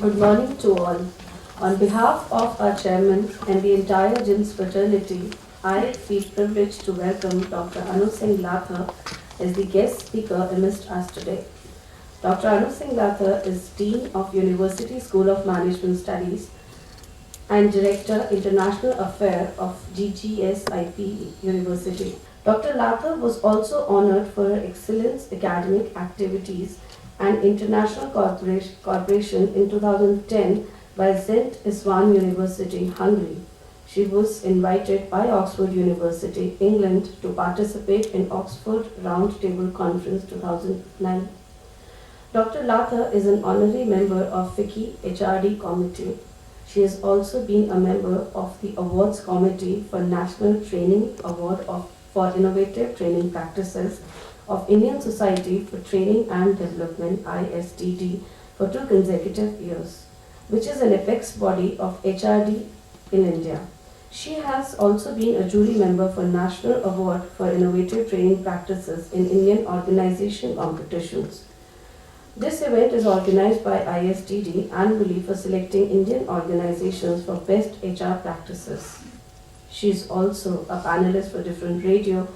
Good morning to all. On behalf of our chairman and the entire JIMS fraternity, I feel privileged to welcome Dr. Anu Singh Lathar as the guest speaker amidst us today. Dr. Anu Singh Lathar is Dean of University School of Management Studies and Director International Affairs of GGSIP University. Dr. Lathar was also honored for her excellence academic activities and international cooperation in 2010 by Zent Isvan University, Hungary. She was invited by Oxford University, England to participate in Oxford Roundtable Conference 2009. Dr. Lathar is an honorary member of FICCI HRD Committee. She has also been a member of the Awards Committee for National Training Award for Innovative Training Practices of Indian Society for Training and Development ISTD for 2 consecutive years, which is an apex body of HRD in India. She has also been a jury member for National Award for Innovative Training Practices in Indian Organization competitions. This event is organized by ISTD annually for selecting Indian organizations for best HR practices. She is also a panelist for different radio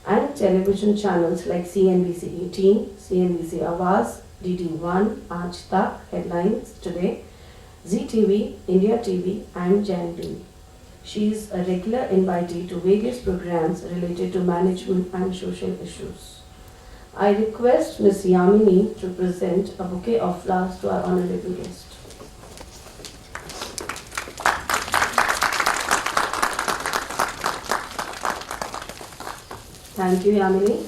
and television channels like CNBC 18, CNBC Awaz, DD1, Aaj Tak, Headlines, Today, ZTV, India TV and JNB. She is a regular invitee to various programs related to management and social issues. I request Ms. Yamini to present a bouquet of flowers to our honorable guest. Thank you, Yamini.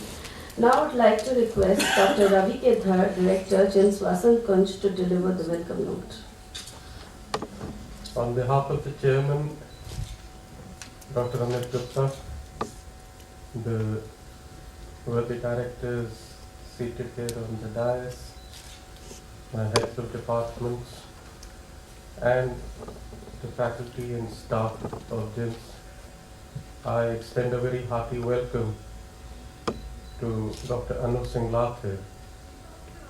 Now I would like to request Dr. Ravi Kedhar, Director, JIMS Vasant Kunj, to deliver the welcome note. On behalf of the Chairman, Dr. Amit Gupta, the worthy directors seated here on the dais, my heads of departments, and the faculty and staff of JIMS, I extend a very hearty welcome to Dr. Anu Singh Lathar,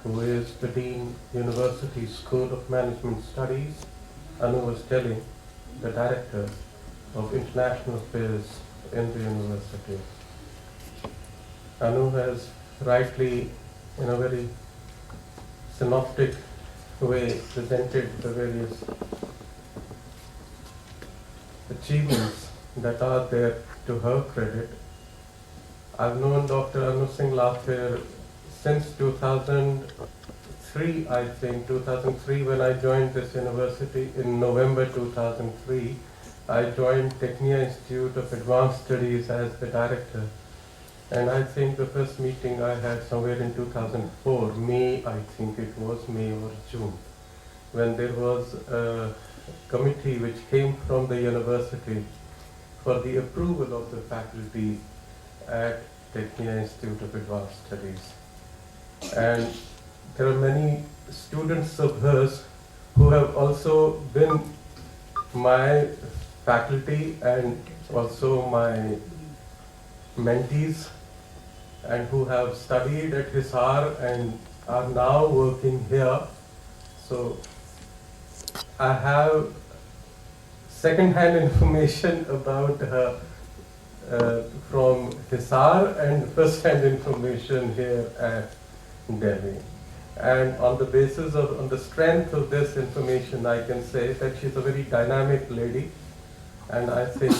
who is the Dean, University School of Management Studies. Anu was telling, the Director of International Affairs in the university. Anu has rightly, in a very synoptic way, presented the various achievements that are there to her credit. I've known Dr. Anu Singh Lathar since 2003, I think, 2003 when I joined this university. In November 2003, I joined Technia Institute of Advanced Studies as the director. And I think the first meeting I had somewhere in 2004, May, I think it was May or June, when there was a committee which came from the university for the approval of the faculty at Technia Institute of Advanced Studies. And there are many students of hers who have also been my faculty and also my mentees, and who have studied at Hisar and are now working here. So I have second-hand information about her from Hisar and first-hand information here at Delhi. And on the basis of, on the strength of this information, I can say that she's a very dynamic lady, and I think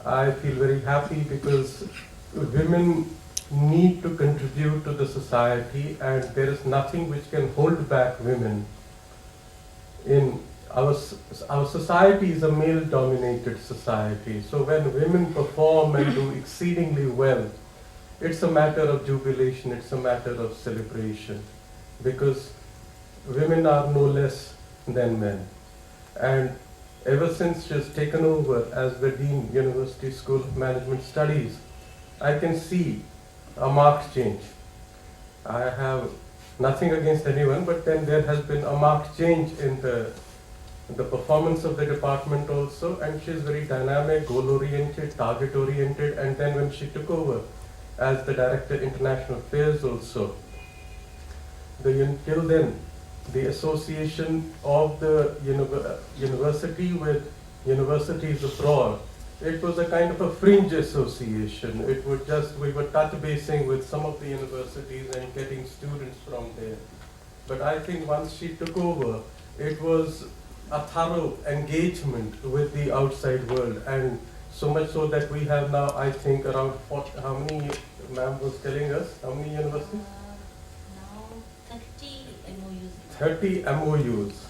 I feel very happy because women need to contribute to the society, and there is nothing which can hold back women. In our society is a male-dominated society, so when women perform and do exceedingly well, it's a matter of jubilation, it's a matter of celebration, because women are no less than men. And ever since she has taken over as the Dean, University School of Management Studies, I can see a marked change. I have nothing against anyone, but then there has been a marked change in the performance of the department also, and she is very dynamic, goal-oriented, target-oriented, and then when she took over as the Director International Affairs also, till then the association of the university with universities abroad. It was a kind of a fringe association. It would just, we were touch basing with some of the universities and getting students from there. But I think once she took over, it was a thorough engagement with the outside world, and so much so that we have now, I think, around 40, how many, ma'am was telling us, how many universities? Now 30 MOUs. 30 MOUs.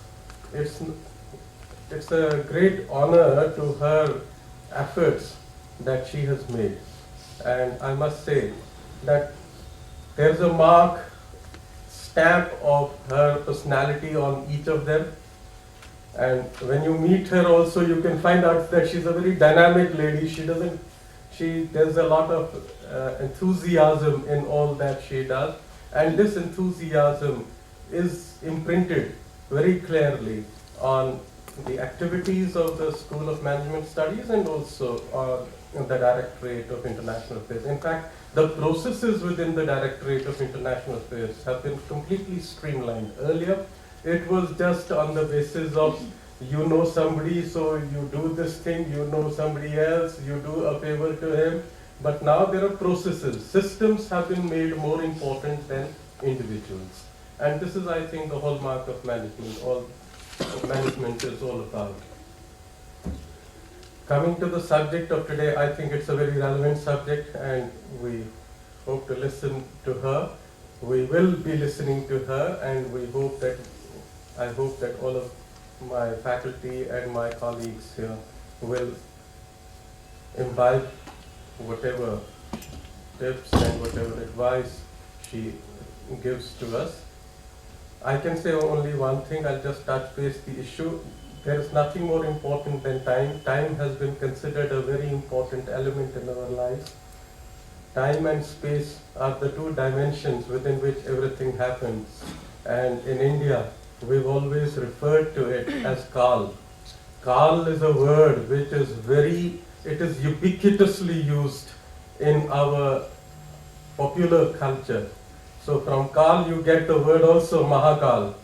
It's a great honor to her efforts that she has made. And I must say that there's a mark, stamp of her personality on each of them. And when you meet her also, you can find out that she's a very dynamic lady. There's a lot of enthusiasm in all that she does. And this enthusiasm is imprinted very clearly on the activities of the School of Management Studies and also on the Directorate of International Affairs. In fact, the processes within the Directorate of International Affairs have been completely streamlined. Earlier, it was just on the basis of you know somebody, so you do this thing, you know somebody else, you do a favor to him. But now there are processes. Systems have been made more important than individuals. And this is, I think, the hallmark of management. All management is all about. Coming to the subject of today, I think it's a very relevant subject, and we hope to listen to her. We will be listening to her, and I hope that all of my faculty and my colleagues here will imbibe whatever tips and whatever advice she gives to us. I can say only one thing. I'll just touch base the issue. There is nothing more important than time. Time has been considered a very important element in our lives. Time and space are the two dimensions within which everything happens. And in India, we've always referred to it as Kal. Kal is a word which is it is ubiquitously used in our popular culture. So from Kal you get the word also Mahakal,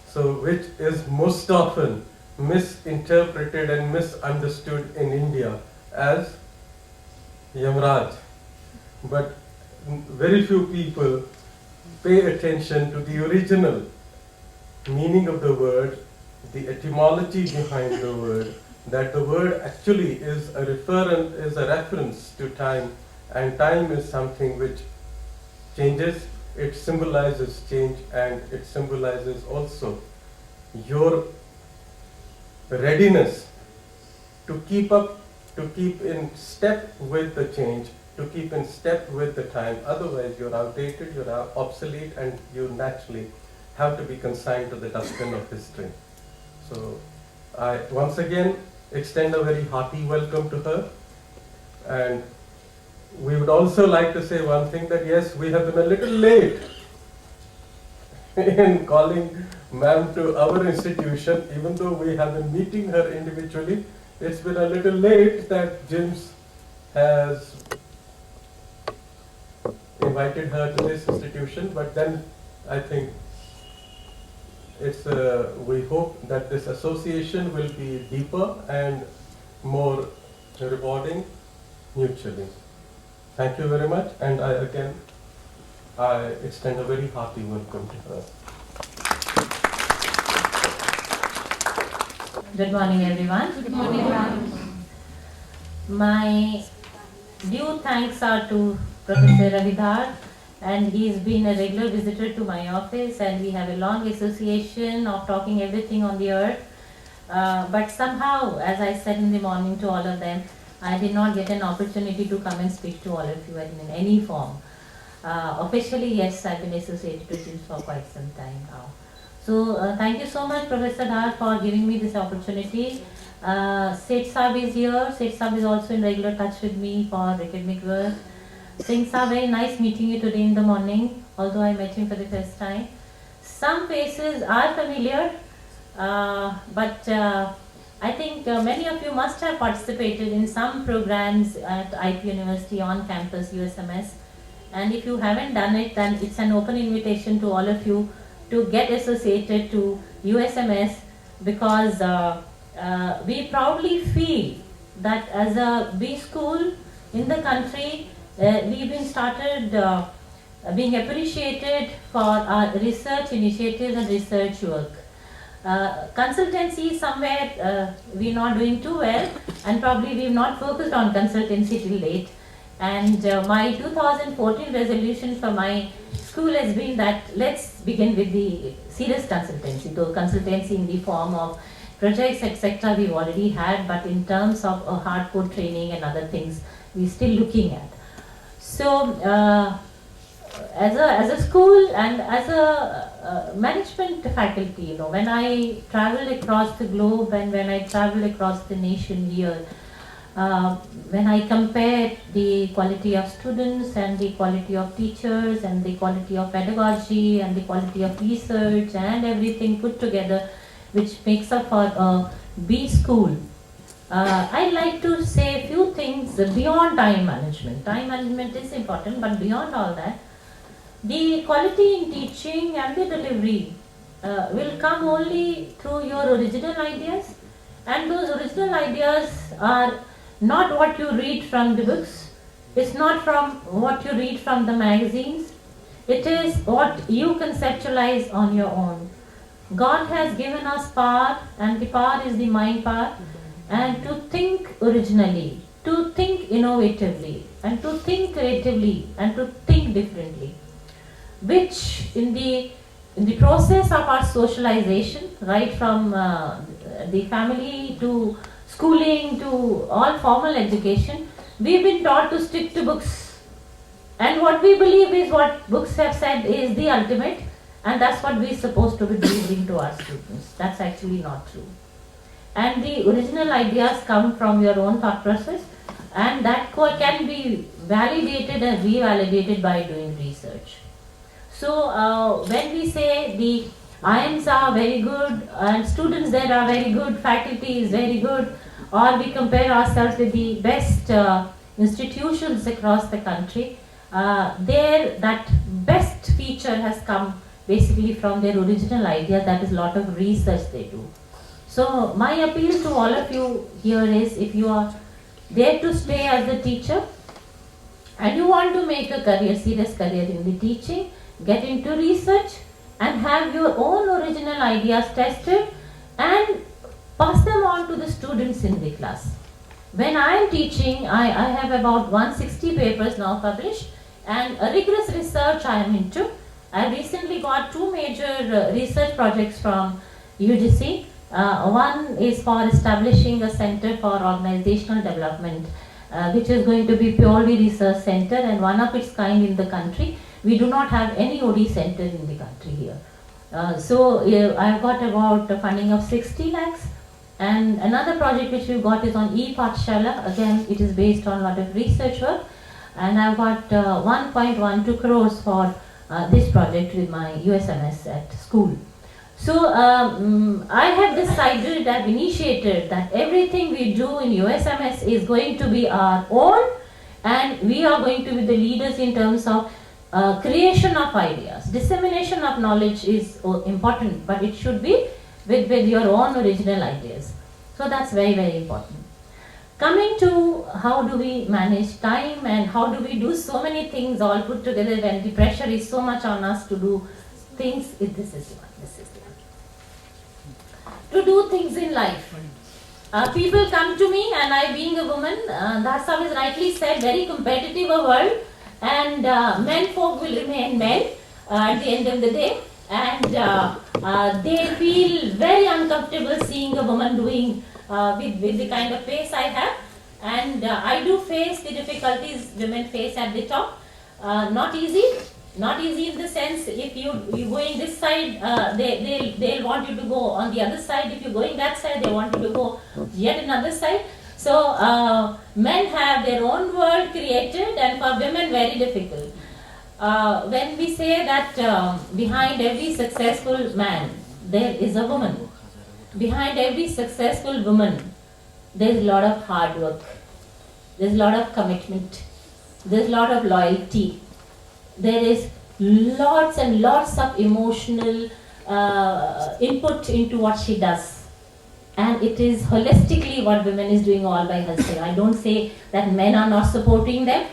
so which is most often misinterpreted and misunderstood in India as Yamraj. But very few people pay attention to the original meaning of the word, the etymology behind the word, that the word actually is a reference to time, and time is something which changes. It symbolizes change, and it symbolizes also your readiness to keep in step with the change, to keep in step with the time. Otherwise you're outdated, you're obsolete, and you naturally have to be consigned to the dustbin of history. So I once again extend a very hearty welcome to her, and we would also like to say one thing, that yes, we have been a little late in calling ma'am to our institution, even though we have been meeting her individually. It's been a little late that JIMS has invited her to this institution, but then I think we hope that this association will be deeper and more rewarding mutually. Thank you very much, and I extend a very hearty welcome to her. Good morning, everyone. Good morning, ma'am. My due thanks are to Professor Ravidhar, and he's been a regular visitor to my office, and we have a long association of talking everything on the earth. But somehow, as I said in the morning to all of them, I did not get an opportunity to come and speak to all of you in any form. Officially, yes, I've been associated with JIMS for quite some time now. So thank you so much, Professor Dhar, for giving me this opportunity. Seth Saab is here. Seth Saab is also in regular touch with me for academic work. Singh Saab, very nice meeting you today in the morning, although I met him for the first time. Some faces are familiar, but I think many of you must have participated in some programs at IP University on campus USMS. And if you haven't done it, then it's an open invitation to all of you to get associated to USMS because we proudly feel that as a B school in the country, we've been started being appreciated for our research initiatives and research work. Consultancy somewhere we're not doing too well, and probably we've not focused on consultancy till late. And my 2014 resolution for my school has been that let's begin with the serious consultancy. Though consultancy in the form of projects etc. we've already had, but in terms of hardcore training and other things we're still looking at. So as a school and as a management faculty, when I travel across the globe and when I travel across the nation here, when I compare the quality of students and the quality of teachers and the quality of pedagogy and the quality of research and everything put together, which makes up for a B school, I'd like to say a few things beyond time management. Time management is important, but beyond all that, the quality in teaching and the delivery will come only through your original ideas, and those original ideas are not what you read from the books, it's not from what you read from the magazines, it is what you conceptualize on your own. God has given us power, and the power is the mind power, and to think originally, to think innovatively, and to think creatively, and to think differently, which in the process of our socialization, right from the family to schooling to all formal education, we've been taught to stick to books. And what we believe is what books have said is the ultimate, and that's what we're supposed to be delivering to our students. That's actually not true. And the original ideas come from your own thought process, and that can be validated and revalidated by doing research. So when we say the IIMs are very good and students there are very good, faculty is very good, or we compare ourselves with the best institutions across the country, that best feature has come basically from their original idea, that is a lot of research they do. So my appeal to all of you here is, if you are there to stay as a teacher and you want to make a career, serious career in the teaching, get into research and have your own original ideas tested and pass them on to the students in the class. When I am teaching, I have about 160 papers now published, and a rigorous research I am into. I recently got two major research projects from UGC. One is for establishing a center for organizational development, which is going to be purely research center and one of its kind in the country. We do not have any OD center in the country here. So I've got about a funding of 60 lakhs. And another project which we've got is on e-Pathshala. Again, it is based on a lot of research work. And I've got 1.12 crores for this project with my USMS at school. So I have decided, I've initiated that everything we do in USMS is going to be our own, and we are going to be the leaders in terms of creation of ideas. Dissemination of knowledge is important, but it should be with your own original ideas. So that's very, very important. Coming to how do we manage time and how do we do so many things all put together when the pressure is so much on us to do things. This is the one. To do things in life. People come to me, and I, being a woman, that's how is rightly said, very competitive a world, and men folk will remain men at the end of the day, and they feel very uncomfortable seeing a woman doing with the kind of pace I have, and I do face the difficulties women face at the top. Not easy in the sense, if you going this side, they'll want you to go on the other side. If you're going that side, they want you to go yet another side. So men have their own world created, and for women very difficult. When we say that behind every successful man there is a woman, behind every successful woman there's a lot of hard work, there's a lot of commitment, there's a lot of loyalty, there is lots and lots of emotional input into what she does. And it is holistically what women is doing all by herself. I don't say that men are not supporting them,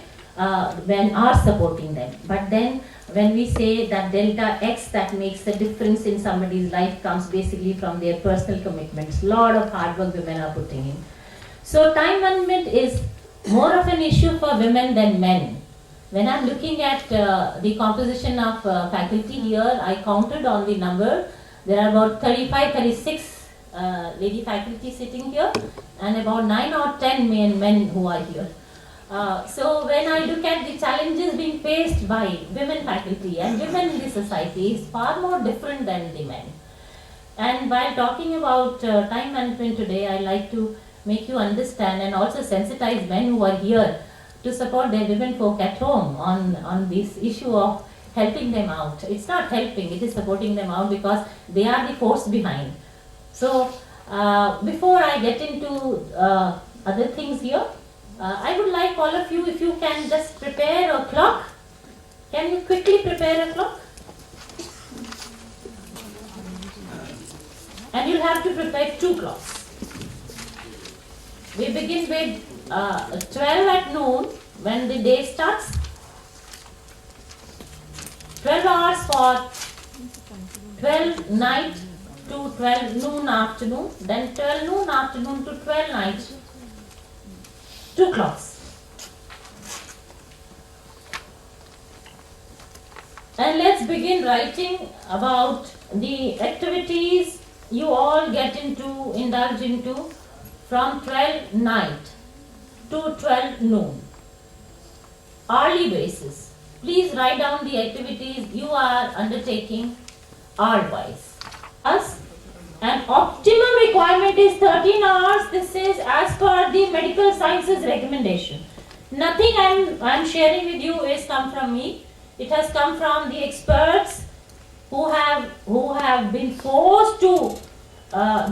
men are supporting them. But then when we say that delta X that makes the difference in somebody's life comes basically from their personal commitments. Lot of hard work women are putting in. So time management is more of an issue for women than men. When I'm looking at the composition of faculty here, I counted on the number. There are about 35, 36 lady faculty sitting here and about 9 or 10 men who are here. So when I look at the challenges being faced by women faculty and women in the society is far more different than the men. And while talking about time management today, I like to make you understand and also sensitize men who are here to support their women folk at home on this issue of helping them out. It's not helping, it is supporting them out because they are the force behind. So before I get into other things here, I would like all of you, if you can just prepare a clock. Can you quickly prepare a clock? And you'll have to prepare 2 clocks. We begin with 12 at noon when the day starts. 12 hours for 12 night to 12 noon afternoon, then 12 noon afternoon to 12 night. 2 clocks. And let's begin writing about the activities you all indulge into from 12 night to 12 noon. Hourly basis. Please write down the activities you are undertaking hour-wise. An optimum requirement is 13 hours. This is as per the medical sciences recommendation. Nothing I'm sharing with you is come from me. It has come from the experts who have been forced to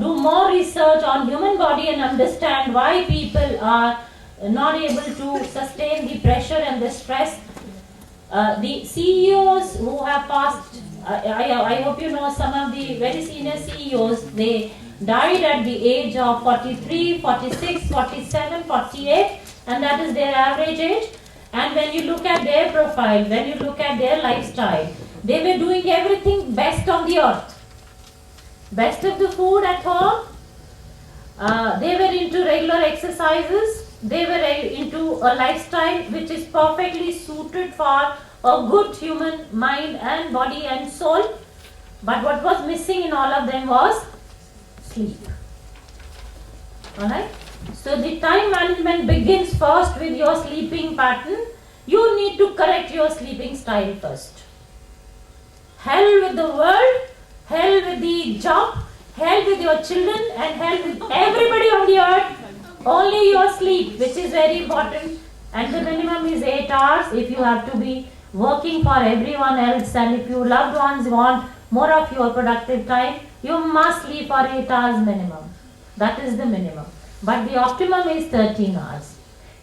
do more research on human body and understand why people are not able to sustain the pressure and the stress. The CEOs who have passed, I hope you know some of the very senior CEOs, they died at the age of 43, 46, 47, 48, and that is their average age. And when you look at their profile, when you look at their lifestyle, they were doing everything best on the earth. Best of the food at home. They were into regular exercises. They were into a lifestyle which is perfectly suited for a good human mind and body and soul. But what was missing in all of them was sleep. Alright? So the time management begins first with your sleeping pattern. You need to correct your sleeping style first. Hell with the world, hell with the job, hell with your children, and hell with everybody on the earth. Only your sleep, which is very important, and the minimum is 8 hours if you have to be working for everyone else, and if your loved ones want more of your productive time, you must sleep for 8 hours minimum. That is the minimum. But the optimum is 13 hours.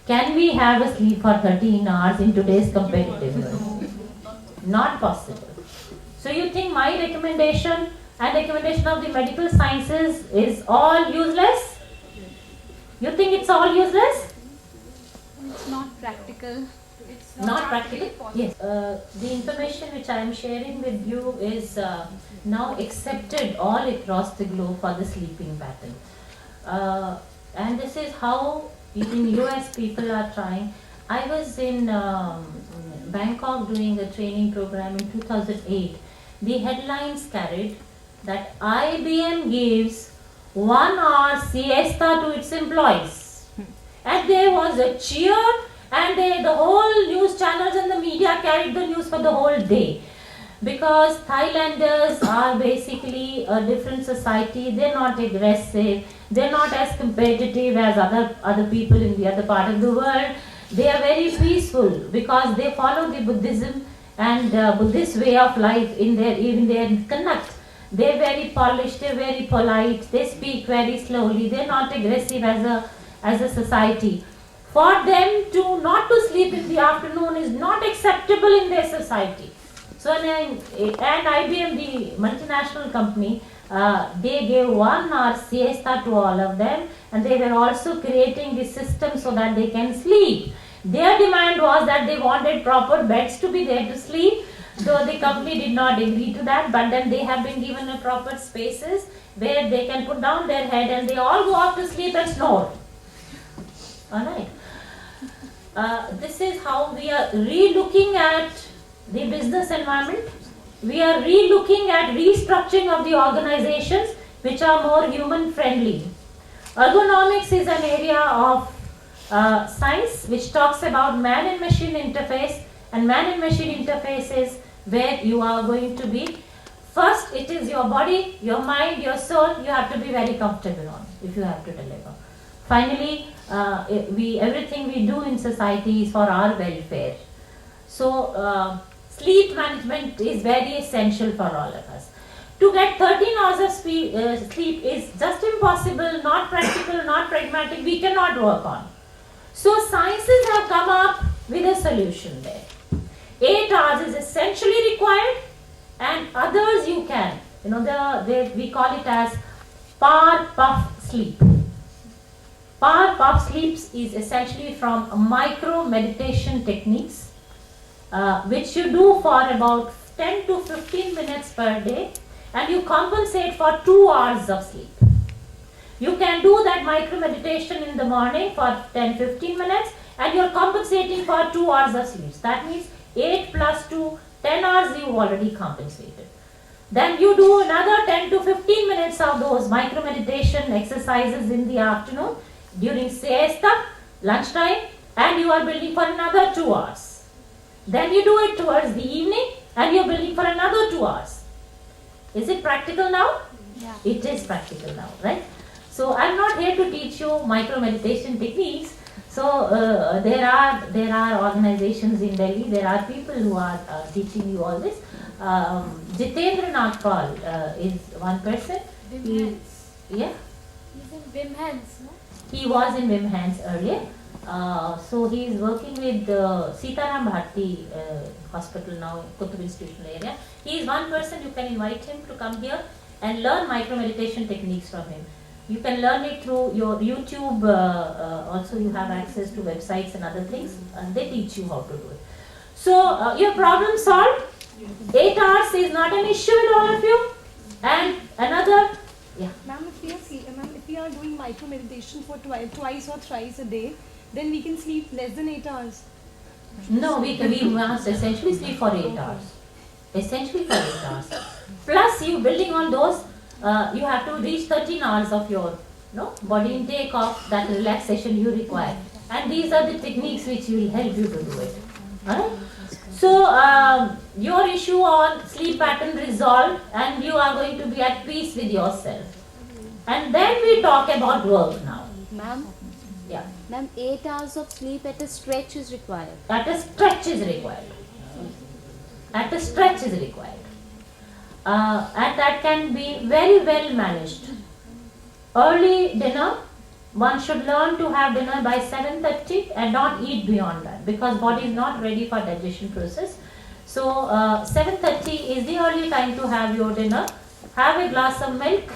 Can we have a sleep for 13 hours in today's competitive world? Not possible. So you think my recommendation and recommendation of the medical sciences is all useless? You think it's all useless? It's not practical. It's Not practical? Yes. The information which I am sharing with you is now accepted all across the globe for the sleeping pattern. And this is how in US people are trying. I was in Bangkok doing a training program in 2008. The headlines carried that IBM gives 1 hour siesta to its employees. And there was a cheer, and the whole news channels and the media carried the news for the whole day. Because Thailanders are basically a different society. They're not aggressive. They're not as competitive as other people in the other part of the world. They are very peaceful because they follow the Buddhism and Buddhist way of life in their conduct. They're very polished, they're very polite, they speak very slowly, they're not aggressive as a society. For them not to sleep in the afternoon is not acceptable in their society. So and IBM, the multinational company, they gave 1 hour siesta to all of them, and they were also creating the system so that they can sleep. Their demand was that they wanted proper beds to be there to sleep, though the company did not agree to that, but then they have been given a proper spaces where they can put down their head and they all go off to sleep and snore. Alright. This is how we are re-looking at the business environment. We are re-looking at restructuring of the organizations which are more human friendly. Ergonomics is an area of science which talks about man and machine interface, and man and machine interface is where you are going to be. First, it is your body, your mind, your soul, you have to be very comfortable on if you have to deliver. Finally, everything we do in society is for our welfare. So, sleep management is very essential for all of us. To get 13 hours of sleep is just impossible, not practical, not pragmatic, we cannot work on. So, sciences have come up with a solution there. 8 hours is essentially required, and others you can. We call it as power puff sleep. Power puff sleeps is essentially from micro meditation techniques, which you do for about 10 to 15 minutes per day, and you compensate for 2 hours of sleep. You can do that micro meditation in the morning for 10-15 minutes, and you're compensating for 2 hours of sleep. That means 8 plus 2, 10 hours you've already compensated. Then you do another 10 to 15 minutes of those micro meditation exercises in the afternoon during siesta, lunchtime, and you are building for another 2 hours. Then you do it towards the evening, and you're building for another 2 hours. Is it practical now? Yeah. It is practical now, right? So I'm not here to teach you micro meditation techniques. So there are organizations in Delhi, there are people who are teaching you all this. Jitendra Nagpal is one person. Yeah? He's in Wim Hans, no? He was in Wim Hans earlier. So he is working with Sitaram Bharti hospital now, Kutub institutional area. He is one person, you can invite him to come here and learn micro meditation techniques from him. You can learn it through your YouTube, also you have access to websites and other things, and they teach you how to do it. So your problem solved. 8 hours is not an issue with all of you. And another, yeah. Ma'am, if we are doing micro meditation for twice or thrice a day, then we can sleep less than 8 hours. No, we must essentially sleep for 8 hours. Essentially for 8 hours. Plus you building on those, you have to reach 13 hours of your body intake of that relaxation you require. And these are the techniques which will help you to do it. Alright? So your issue on sleep pattern resolved, and you are going to be at peace with yourself. And then we talk about work now. Ma'am, Yeah. ma'am, 8 hours of sleep at a stretch is required. At a stretch is required. At a stretch is required. And that can be very well managed. Early dinner, one should learn to have dinner by 7:30 and not eat beyond that, because body is not ready for digestion process. So 7:30 is the early time to have your dinner. Have a glass of milk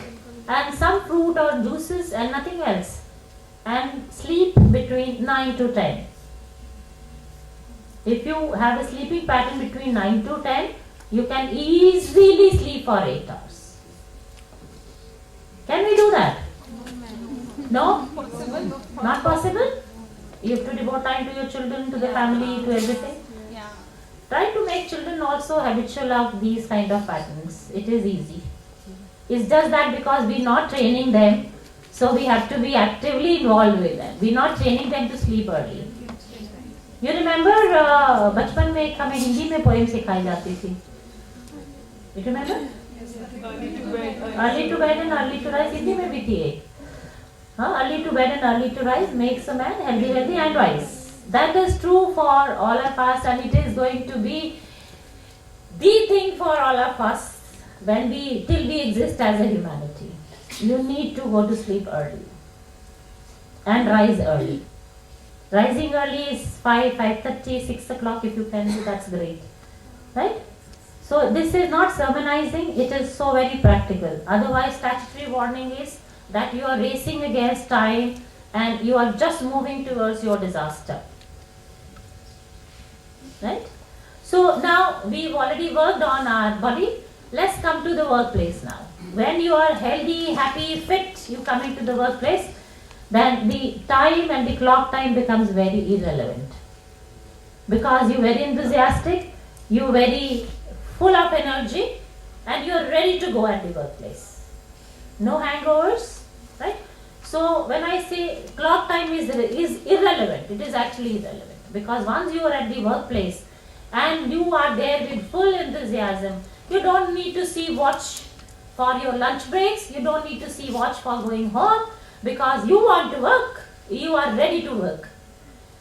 and some fruit or juices and nothing else. And sleep between 9 to 10. If you have a sleeping pattern between 9 to 10, you can easily sleep for 8 hours. Can we do that? No? Not possible? You have to devote time to your children, to the family, to everything. Yeah. Try to make children also habitual of these kind of patterns. It is easy. It's just that because we're not training them, so we have to be actively involved with them. We're not training them to sleep early. You remember बचपन में एक हमें हिंदी में poem सिखाई जाती थी. You remember? Early to bed and early to rise. Hindi में भी थी एक. Early to bed and early to rise makes a man healthy and wise. That is true for all of us, and it is going to be the thing for all of us till we exist as a humanity. You need to go to sleep early and rise early. Rising early is 5:30, 6 o'clock if you can do, that's great. Right? So this is not sermonizing, it is so very practical. Otherwise, statutory warning is that you are racing against time and you are just moving towards your disaster. Right? So now we've already worked on our body. Let's come to the workplace now. When you are healthy, happy, fit, you come into the workplace, then the time and the clock time becomes very irrelevant. Because you're very enthusiastic, you're very full of energy, and you're ready to go at the workplace. No hangovers, right? So when I say clock time is irrelevant, it is actually irrelevant. Because once you are at the workplace and you are there with full enthusiasm, you don't need to see watch for your lunch breaks, you don't need to see watch for going home, because you want to work, you are ready to work.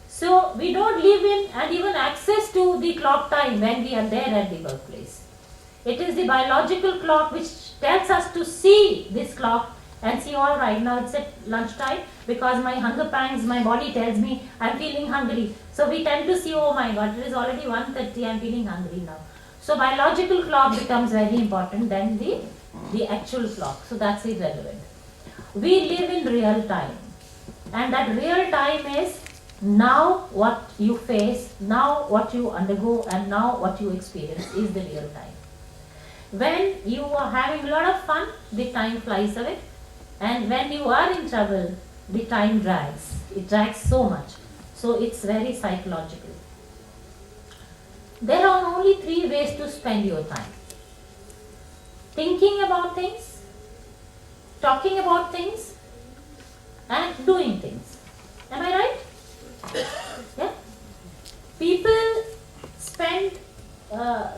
So we don't live in and even access to the clock time when we are there at the workplace. It is the biological clock which tells us to see this clock and see, all right, now it's at lunchtime, because my hunger pangs, my body tells me I'm feeling hungry. So we tend to see, oh my God, it is already 1:30, I'm feeling hungry now. So biological clock becomes very important than the actual clock. So that's irrelevant. We live in real time, and that real time is now what you face, now what you undergo, and now what you experience is the real time. When you are having a lot of fun, the time flies away, and when you are in trouble, the time drags. It drags so much. So it's very psychological. There are only 3 ways to spend your time: thinking about things, talking about things, and doing things. Am I right? Yeah. People spend,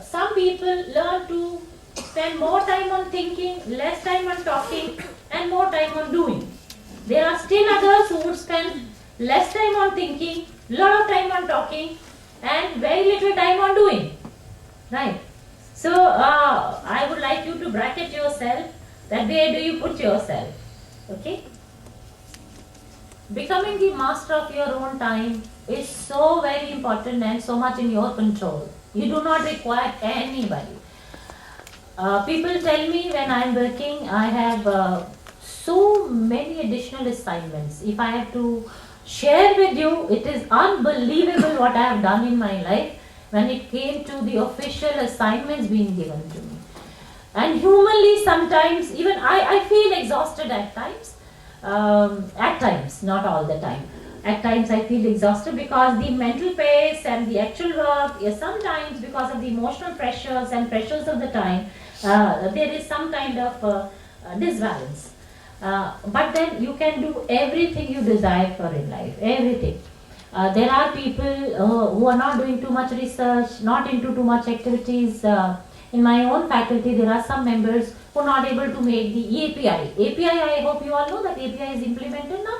some people learn to spend more time on thinking, less time on talking, and more time on doing. There are still others who would spend less time on thinking, lot of time on talking, and very little time on doing. Right? So I would like you to bracket yourself that where do you put yourself. Okay? Becoming the master of your own time is so very important and so much in your control. You do not require anybody. People tell me when I am working, I have so many additional assignments. If I have to share with you, it is unbelievable what I have done in my life when it came to the official assignments being given to me. And humanly, sometimes even I feel exhausted at times. At times, not all the time. At times I feel exhausted because the mental pace and the actual work is sometimes because of the emotional pressures and pressures of the time, there is some kind of disbalance. But then you can do everything you desire for in life, everything. There are people who are not doing too much research, not into too much activities. In my own faculty, there are some members who are not able to make the API. API, I hope you all know that API is implemented now.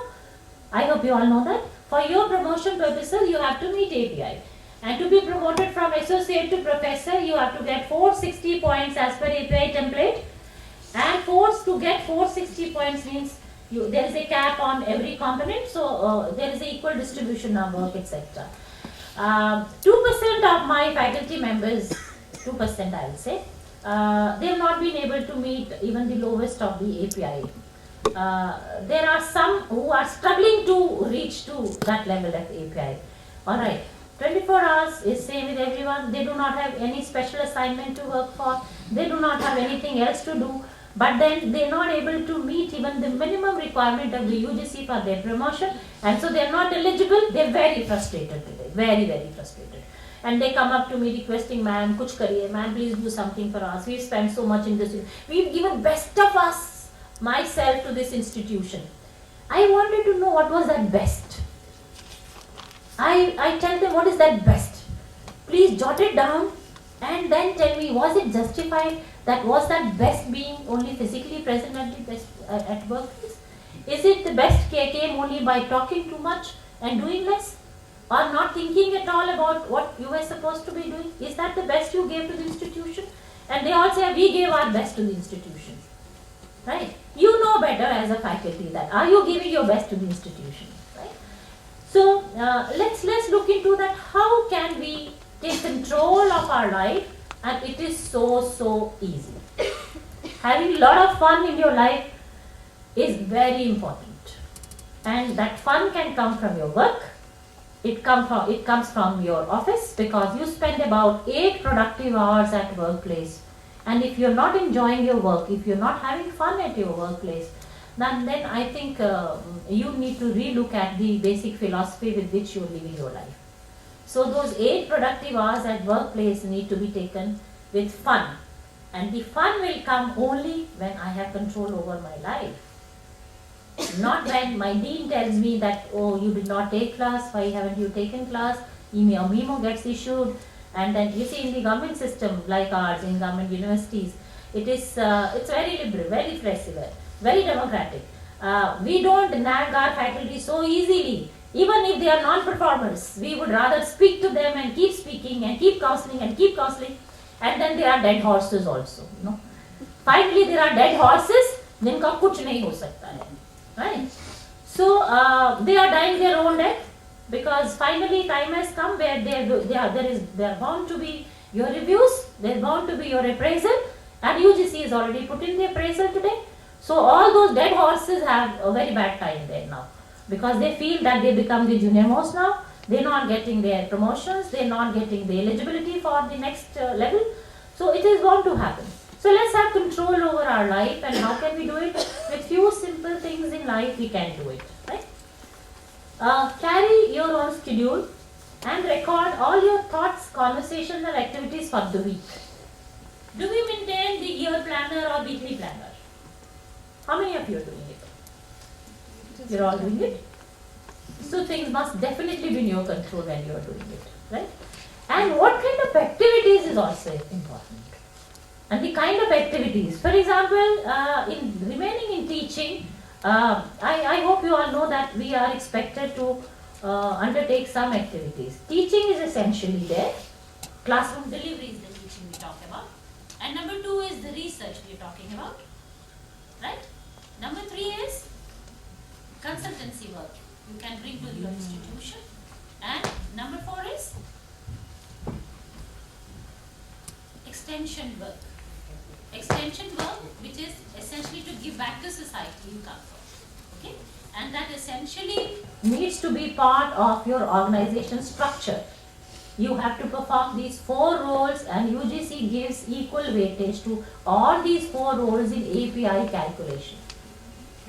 I hope you all know that. For your promotion purposes, you have to meet API. And to be promoted from associate to professor, you have to get 460 points as per API template. And to get 460 points means there is a cap on every component, so there is an equal distribution of work, etc. 2% of my faculty members, 2% I will say, they have not been able to meet even the lowest of the API. There are some who are struggling to reach to that level of API. Alright, 24 hours is same with everyone. They do not have any special assignment to work for. They do not have anything else to do. But then they are not able to meet even the minimum requirement of the UGC for their promotion. And so they are not eligible. They are very frustrated today. Very, very frustrated. And they come up to me requesting, ma'am, kuch kariye, ma'am, please do something for us. We've spent so much in this. We've given best of us, myself, to this institution. I wanted to know what was that best. I tell them, what is that best? Please jot it down and then tell me, was it justified? That was that best being only physically present at the best at workplace? Is it the best came only by talking too much and doing less? Or not thinking at all about what you were supposed to be doing? Is that the best you gave to the institution? And they all say, we gave our best to the institution. Right? You know better as a faculty that. Are you giving your best to the institution? Right? So let's look into that. How can we take control of our life and it is so easy. Having a lot of fun in your life is very important, and that fun can come from your work. It comes from your office, because you spend about 8 productive hours at workplace, and if you're not enjoying your work, if you're not having fun at your workplace, then I think you need to relook at the basic philosophy with which you're living your life. So those 8 productive hours at workplace need to be taken with fun, and the fun will come only when I have control over my life. Not when my dean tells me that, oh, you did not take class, why haven't you taken class, memo gets issued, and then you see in the government system like ours, in government universities, it's very liberal, very flexible, very democratic. We don't nag our faculty so easily. Even if they are non-performers, we would rather speak to them and keep speaking and keep counseling, and then there are dead horses also. Finally, there are dead horses जिनका कुछ नहीं हो सकता है, right? So they are dying their own death, because finally time has come where there are bound to be your reviews, there is bound to be your appraisal, and UGC is already put in the appraisal today. So all those dead horses have a very bad time there now, because they feel that they become the junior most now. They're not getting their promotions, they're not getting the eligibility for the next level. So it is bound to happen. So let's have control over our life, and how can we do it? With few simple things in life we can do it, right? Carry your own schedule and record all your thoughts, conversations and activities for the week. Do we maintain the year planner or weekly planner? How many of you are doing it? You're all doing it? So things must definitely be in your control when you are doing it, right? And what kind of activities is also important. And the kind of activities, for example, in remaining in teaching, I hope you all know that we are expected to undertake some activities. Teaching is essentially there. Classroom delivery is the teaching we talk about. And number 2 is the research we are talking about, right? Number 3 is consultancy work you can bring to your institution. And number 4 is extension work. Extension work, which is essentially to give back to society you come from, okay? And that essentially needs to be part of your organization structure. You have to perform these 4 roles, and UGC gives equal weightage to all these 4 roles in API calculation.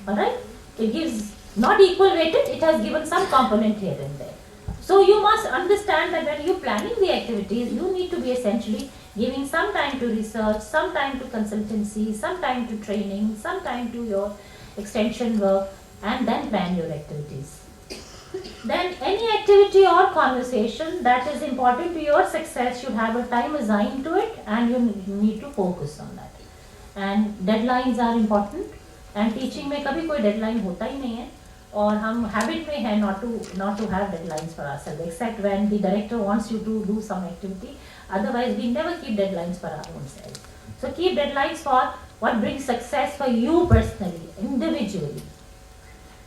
Alright? It gives not equal weightage, it has given some component here and there. So you must understand that when you are planning the activities, you need to be essentially giving some time to research, some time to consultancy, some time to training, some time to your extension work, and then plan your activities. Then any activity or conversation that is important to your success should have a time assigned to it, and you need to focus on that. And deadlines are important, and teaching में कभी कोई deadline होता ही नहीं है, और हम habit में है not to have deadlines for ourselves, except when the director wants you to do some activity. Otherwise, we never keep deadlines for our own selves. So keep deadlines for what brings success for you personally, individually.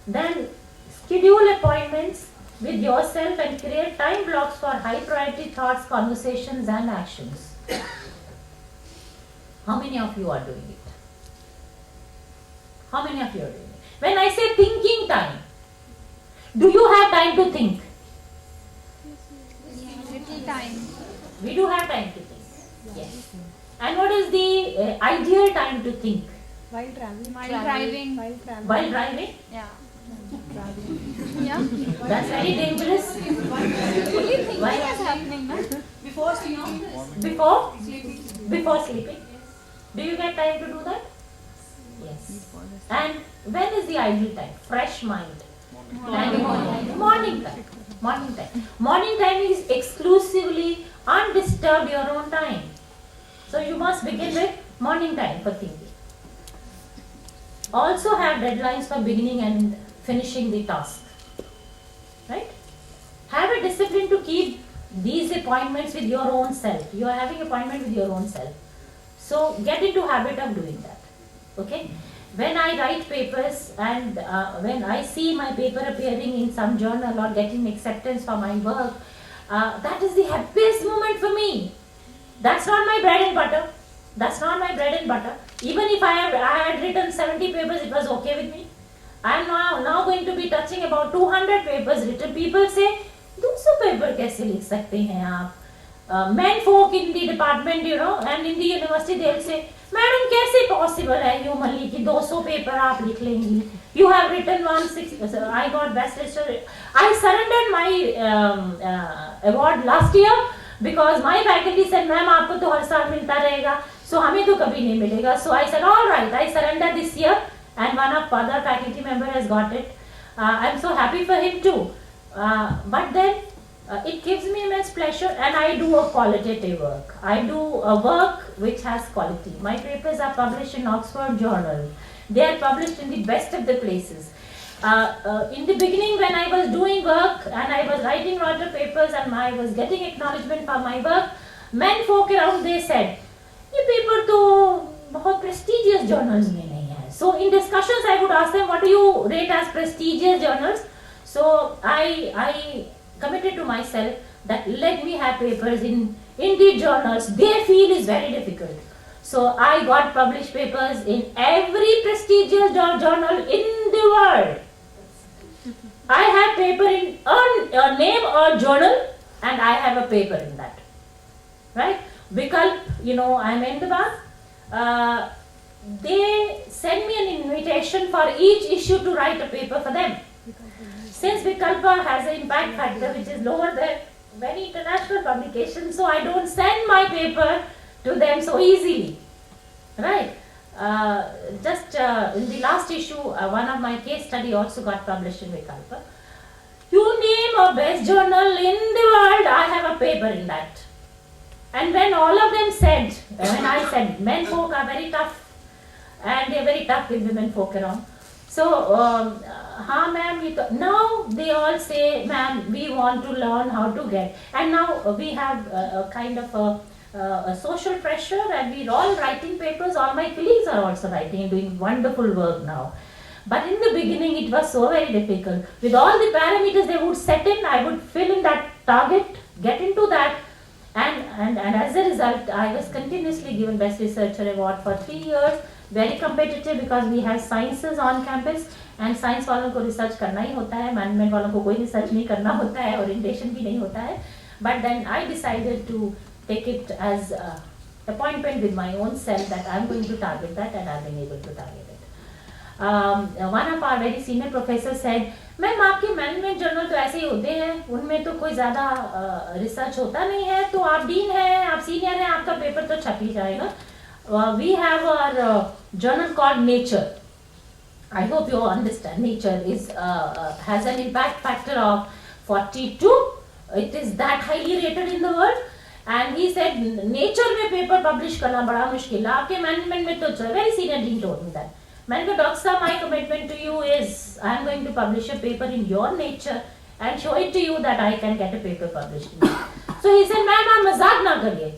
Then schedule appointments with yourself and create time blocks for high priority thoughts, conversations and actions. How many of you are doing it? How many of you are doing it? When I say thinking time, do you have time to think? Little time. We do have time to think. Yes. And what is the ideal time to think? While traveling. While driving. While traveling. While driving? Yeah. Yeah. That's very dangerous. Only thinking Why? is happening, no? Before sleeping? Before sleeping. Do you get time to do that? Yes. And when is the ideal time? Fresh mind. Morning time. Morning time. Morning time is exclusively undisturbed your own time. So you must begin with morning time for thinking. Also have deadlines for beginning and finishing the task. Right? Have a discipline to keep these appointments with your own self. You are having appointment with your own self. So get into habit of doing that. Okay? When I write papers and when I see my paper appearing in some journal or getting acceptance for my work, that is the happiest moment for me. That's not my bread and butter. That's not my bread and butter. Even if I had written 70 papers, it was okay with me. I am now going to be touching about 200 papers written. People say, 200 paper कैसे लिख सकते हैं आप? Men folk in the department, and in the university, they'll say, Madam, कैसे possible है humanly कि 200 paper आप लिख लेंगी? You have written 160. I got best researcher. I surrendered my award last year because my faculty said, Ma'am, आपको तो हर साल मिलता रहेगा, so हमें तो कभी नहीं मिलेगा. So I said, all right, I surrender this year, and one of other faculty member has got it. I'm so happy for him too. But then it gives me immense pleasure, and I do a qualitative work. I do a work which has quality. My papers are published in Oxford Journal. They are published in the best of the places. In the beginning, when I was doing work and I was writing Roger papers and I was getting acknowledgement for my work, men folk around, they said, ये paper तो बहुत prestigious journals में नहीं है. So in discussions, I would ask them, what do you rate as prestigious journals? So I committed to myself that let me have papers in the journals they feel is very difficult. So I got published papers in every prestigious journal in the world. I have paper in a name or journal, and I have a paper in that. Right? Vikalp, I'm in the bath. They send me an invitation for each issue to write a paper for them. Since Vikalpa has an impact factor which is lower than many international publications, so I don't send my paper to them so easily. Right? Just in the last issue, one of my case study also got published in Vikalpa. You name a best journal in the world, I have a paper in that. And when all of them said, when I said, men folk are very tough, and they're very tough with women folk around. So, ma'am, now they all say, ma'am, we want to learn how to get. And now we have a kind of a social pressure, and we're all writing papers. All my colleagues are also writing and doing wonderful work now. But in the beginning, it was so very difficult. With all the parameters they would set in, I would fill in that target, get into that. And as a result, I was continuously given Best Researcher Award for 3 years. Very competitive because we have sciences on campus, and science वालों को research करना ही होता है, management वालों को कोई research नहीं करना होता है, orientation भी नहीं होता है. But then I decided to take it as a appointment with my own self that I'm going to target that, and I've been able to target it. One of our very senior professors said, ma'am आपके management journal तो ऐसे ही होते हैं, उनमें तो कोई ज़्यादा research होता नहीं है, तो आप डीन हैं, आप सीनियर हैं, आपका पेपर तो छप ही जाएगा. We have our journal called Nature. I hope you all understand. Nature is has an impact factor of 42. It is that highly rated in the world. And he said, Nature में paper publish करना बड़ा मुश्किल है. आपके management में तो very senior dean told me that. मैंने कहा, Doctor साहब, my commitment to you is I am going to publish a paper in your Nature and show it to you that I can get a paper published. So he said, ma'am, आप मजाक ना करिए.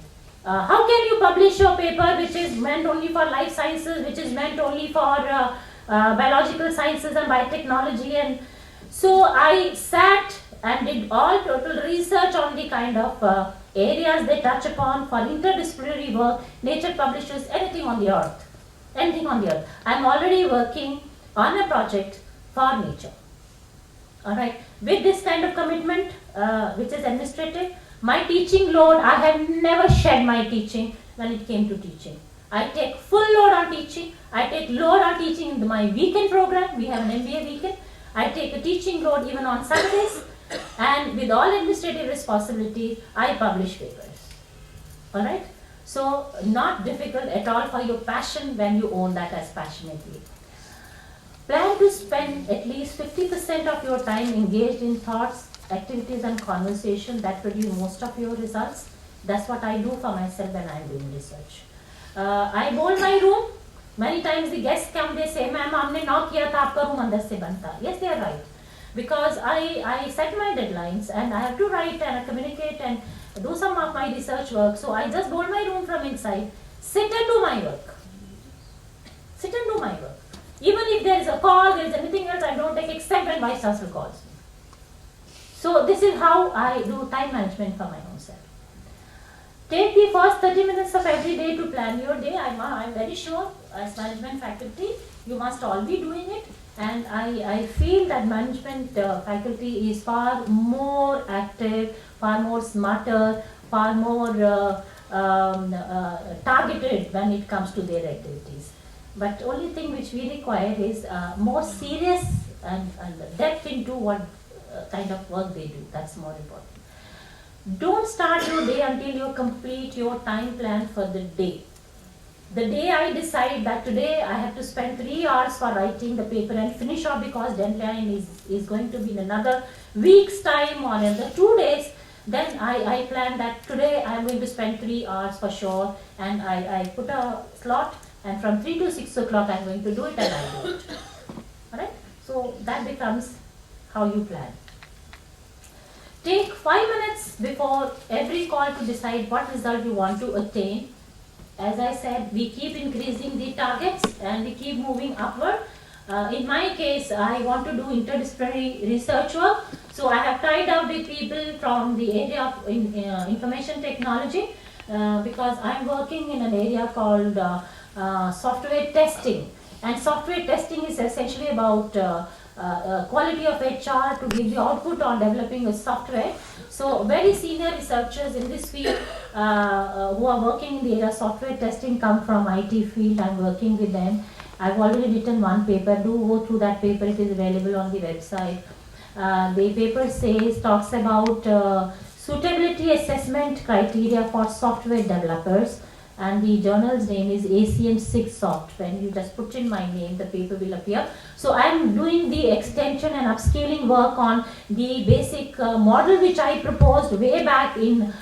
How can you publish a paper which is meant only for life sciences, which is meant only for biological sciences and biotechnology? And so I sat and did all total research on the kind of areas they touch upon for interdisciplinary work. Nature publishes anything on the earth. Anything on the earth. I'm already working on a project for Nature. Alright. With this kind of commitment, which is administrative, my teaching load, I have never shed my teaching when it came to teaching. I take full load on teaching. I take load on teaching in my weekend program. We have an MBA weekend. I take a teaching load even on Saturdays. And with all administrative responsibilities, I publish papers. Alright? So, not difficult at all for your passion when you own that as passionately. Plan to spend at least 50% of your time engaged in thoughts, activities and conversation that produce most of your results. That's what I do for myself when I am doing research. I bowl my room. Many times the guests come, they say, ma'am, हमने नौ किया था, आपका room अंदर से बनता. Yes, they are right. Because I set my deadlines and I have to write and communicate and do some of my research work. So I just bowl my room from inside, sit and do my work. Sit and do my work. Even if there is a call, there is anything else, I don't take except when Vice Chancellor calls me. So this is how I do time management for my own self. Take the first 30 minutes of every day to plan your day. I'm very sure as management faculty, you must all be doing it. And I feel that management faculty is far more active, far more smarter, far more targeted when it comes to their activities. But only thing which we require is more serious and depth into what kind of work they do. That's more important. Don't start your day until you complete your time plan for the day. The day I decide that today I have to spend 3 hours for writing the paper and finish off because deadline is going to be in another week's time or another 2 days, then I plan that today I am going to spend 3 hours for sure, and I put a slot, and from 3 to 6 o'clock I am going to do it, and I do it. Alright? So that becomes how you plan. Take 5 minutes before every call to decide what result you want to attain. As I said, we keep increasing the targets and we keep moving upward. In my case, I want to do interdisciplinary research work. So I have tied up with people from the area of information technology because I'm working in an area called software testing. And software testing is essentially about quality of HR to give the output on developing a software. So very senior researchers in this field who are working in the area of software testing come from IT field. I'm working with them. I've already written one paper. Do go through that paper. It is available on the website. The paper talks about suitability assessment criteria for software developers, and the journal's name is ACM 6 Soft. When you just put in my name, the paper will appear. So I am doing the extension and upscaling work on the basic model which I proposed way back in,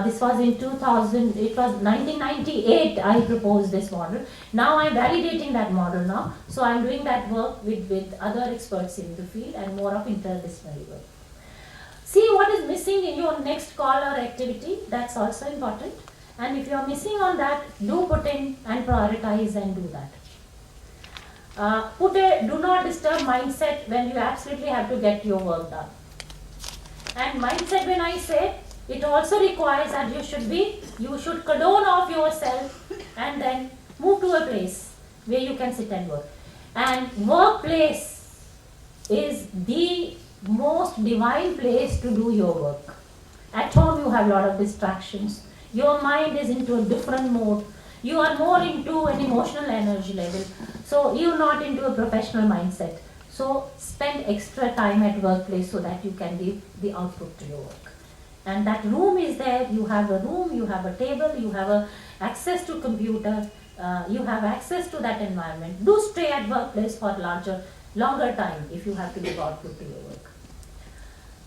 this was in 2000, it was 1998 I proposed this model. Now I am validating that model now. So I am doing that work with other experts in the field and more of interdisciplinary work. See what is missing in your next call or activity. That's also important. And if you are missing on that, do put in and prioritize and do that. Put a do not disturb mindset when you absolutely have to get your work done. And mindset, when I say, it also requires that you should cordon off yourself and then move to a place where you can sit and work. And workplace is the most divine place to do your work. At home you have a lot of distractions. Your mind is into a different mode. You are more into an emotional energy level. So you are not into a professional mindset. So spend extra time at workplace so that you can give the output to your work. And that room is there. You have a room, you have a table, you have access to computer, you have access to that environment. Do stay at workplace for longer time if you have to give output to your work.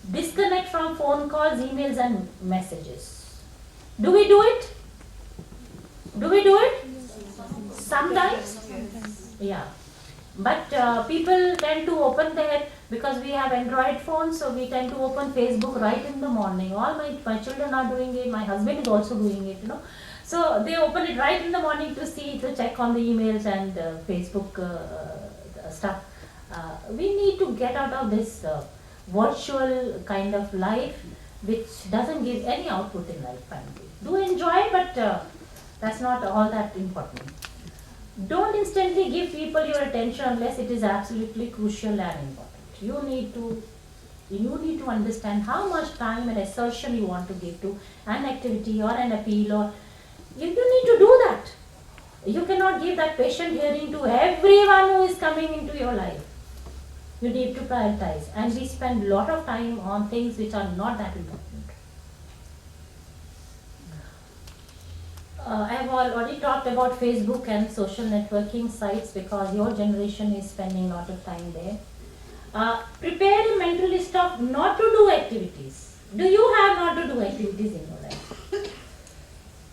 Disconnect from phone calls, emails and messages. Do we do it? Do we do it? Sometimes? Yeah. But people tend to open their, because we have Android phones, so we tend to open Facebook right in the morning. All my children are doing it, my husband is also doing it, So they open it right in the morning to check on the emails and Facebook stuff. We need to get out of this virtual kind of life which doesn't give any output in life, finally. Do enjoy, but that's not all that important. Don't instantly give people your attention unless it is absolutely crucial and important. You need to understand how much time and assertion you want to give to an activity or an appeal, or you need to do that. You cannot give that patient hearing to everyone who is coming into your life. You need to prioritize, and we spend a lot of time on things which are not that important. I have already talked about Facebook and social networking sites because your generation is spending a lot of time there. Prepare a mental list of not to do activities. Do you have not to do activities in your life?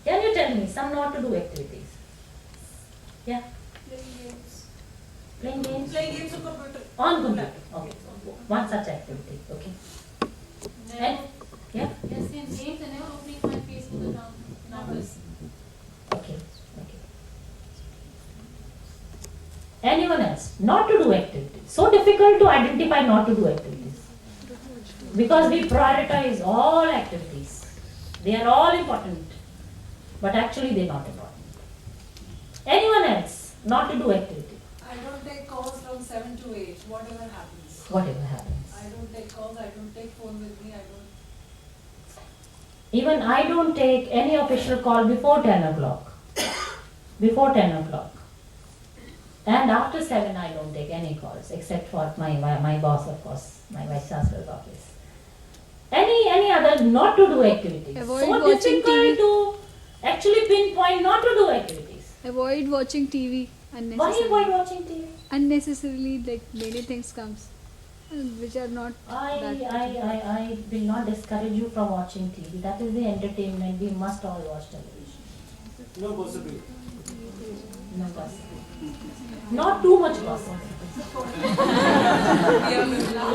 Can you tell me some not to do activities? Yeah? Playing games. Playing games? Playing games on computer. On computer. Okay. One such activity. Okay. And, yeah? Yes, in games, I never opening my Facebook account in office. Okay. Anyone else? Not to do activities. So difficult to identify not to do activities. Because we prioritize all activities. They are all important. but actually they're not important. Anyone else not to do activity? I don't take calls from 7 to 8, whatever happens. Whatever happens. I don't take calls, I don't take phone with me, I don't. Even I don't take any official call before 10 o'clock. Before 10 o'clock. And after 7 I don't take any calls except for my boss, of course, my vice chancellor's office. Any other not to do activities. Avoid So watching difficult TV. to actually pinpoint not to do activities. Avoid watching TV Why unnecessarily. avoid watching TV? Unnecessarily, like many things comes, which are not I will not discourage you from watching TV. That is the entertainment. We must all watch television. No gossiping. No gossip. Not too much gossip.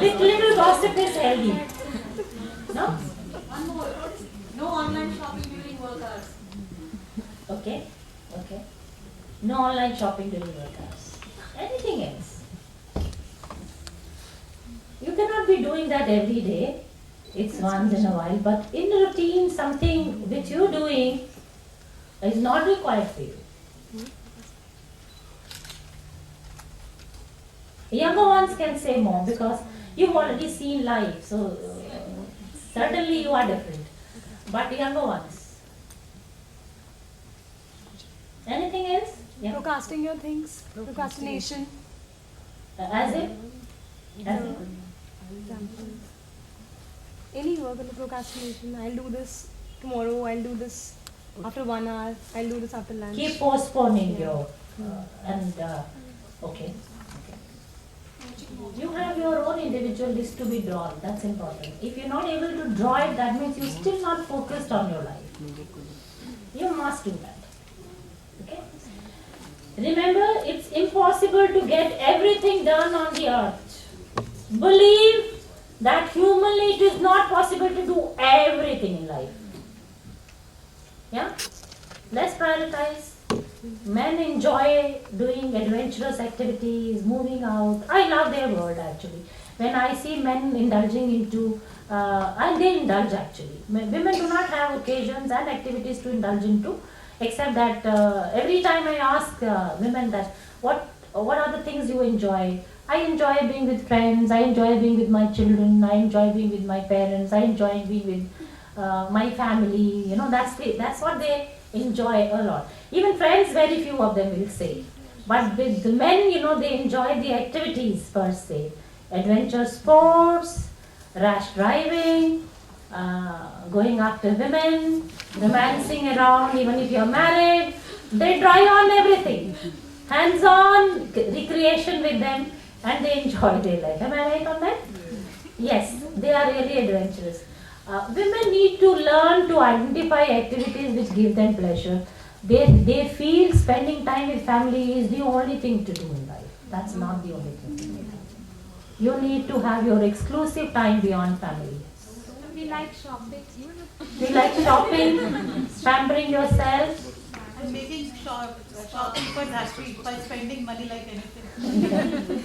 Little gossip is healthy. No? One more, no online shopping during work hours. Okay. No online shopping during work hours. Anything else? You cannot be doing that every day. It's once in a while, but in routine, something which you're doing is not required for you. Younger ones can say more because you've already seen life, so certainly you are different. But younger ones. Anything else? Yeah. Procrastinating your things. Procrastination. As if? As if? Examples. Any work on the procrastination. I'll do this tomorrow. I'll do this after 1 hour. I'll do this after lunch. Keep postponing Yeah. your okay. You have your own individual list to be drawn. That's important. If you're not able to draw it, that means you're still not focused on your life. You must do that. Okay? Remember, it's impossible to get everything done on the earth. Believe that humanly it is not possible to do everything in life. Yeah? Let's prioritize. Men enjoy doing adventurous activities, moving out. I love their world actually. When I see men indulging into, and they indulge actually. Women do not have occasions and activities to indulge into, except that every time I ask women that what are the things you enjoy? I enjoy being with friends, I enjoy being with my children, I enjoy being with my parents, I enjoy being with my family. That's what they enjoy a lot. Even friends, very few of them will say. But with the men, they enjoy the activities per se. Adventure sports, rash driving, going after women, romancing around, even if you're married. They try on everything. Hands-on recreation with them, and they enjoy their life. Am I right on that? Yes, they are really adventurous. Women need to learn to identify activities which give them pleasure. They feel spending time with family is the only thing to do in life. That's not the only thing to do. You need to have your exclusive time beyond family. We like shopping. You like shopping, pampering yourself. And making shopkeepers happy by spending money like anything.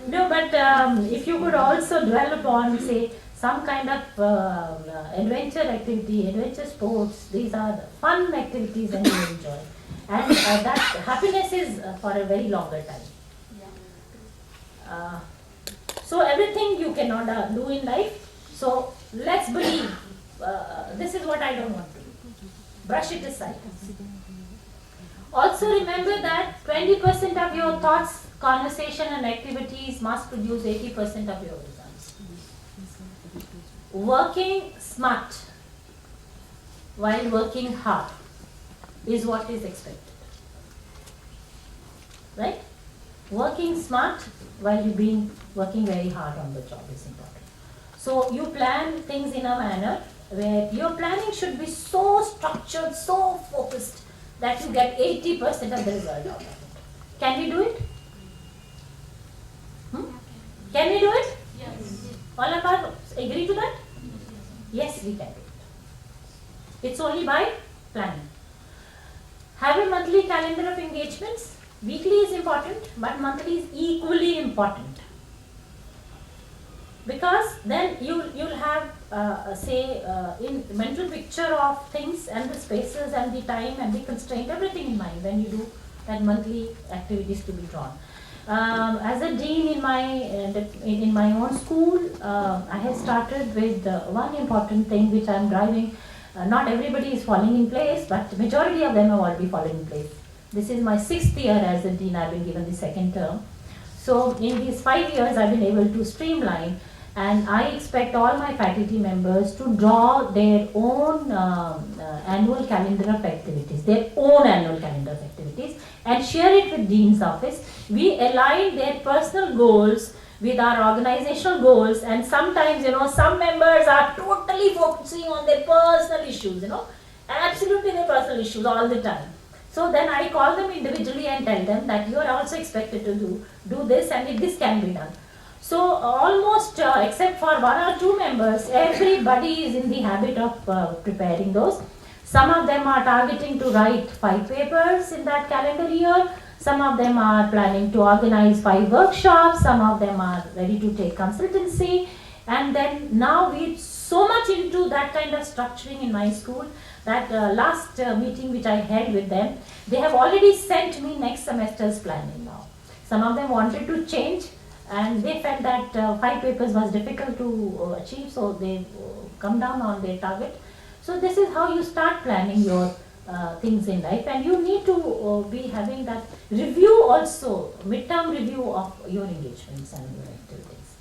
No, but if you could also dwell upon, say, some kind of adventure activity, adventure sports, these are fun activities and you enjoy. And that happiness is for a very longer time. So everything you cannot do in life. So let's believe, this is what I don't want to do. Brush it aside. Also remember that 20% of your thoughts, conversation and activities must produce 80% of your results. Working smart while working hard is what is expected. Right? Working smart while you've been working very hard on the job is important. So you plan things in a manner where your planning should be so structured, so focused that you get 80% of the result out of it. Can we do it? Can we do it? Yes. All of us agree to that? Yes, we can do it. It's only by planning. Have a monthly calendar of engagements. Weekly is important, but monthly is equally important. because then you'll have in mental picture of things and the spaces and the time and the constraint, everything in mind when you do that monthly activities to be drawn. As a dean in my own school, I have started with one important thing which I am driving. Not everybody is falling in place, but majority of them have already fallen in place. This is my 6th year as a dean. I've been given the 2nd term. So in these 5 years, I've been able to streamline, and I expect all my faculty members to draw their own annual calendar of activities, and share it with Dean's office. We align their personal goals with our organizational goals, and sometimes, some members are totally focusing on their personal issues, absolutely their personal issues all the time. So then I call them individually and tell them that you are also expected to do this, and this can be done. So almost except for 1 or 2 members, everybody is in the habit of preparing those. Some of them are targeting to write 5 papers in that calendar year. Some of them are planning to organize 5 workshops. Some of them are ready to take consultancy. And then now we're so much into that kind of structuring in my school that last meeting which I had with them, they have already sent me next semester's planning now. Some of them wanted to change, and they felt that 5 papers was difficult to achieve, so they come down on their target. So this is how you start planning your things in life, and you need to be having that review also, midterm review of your engagements and your activities.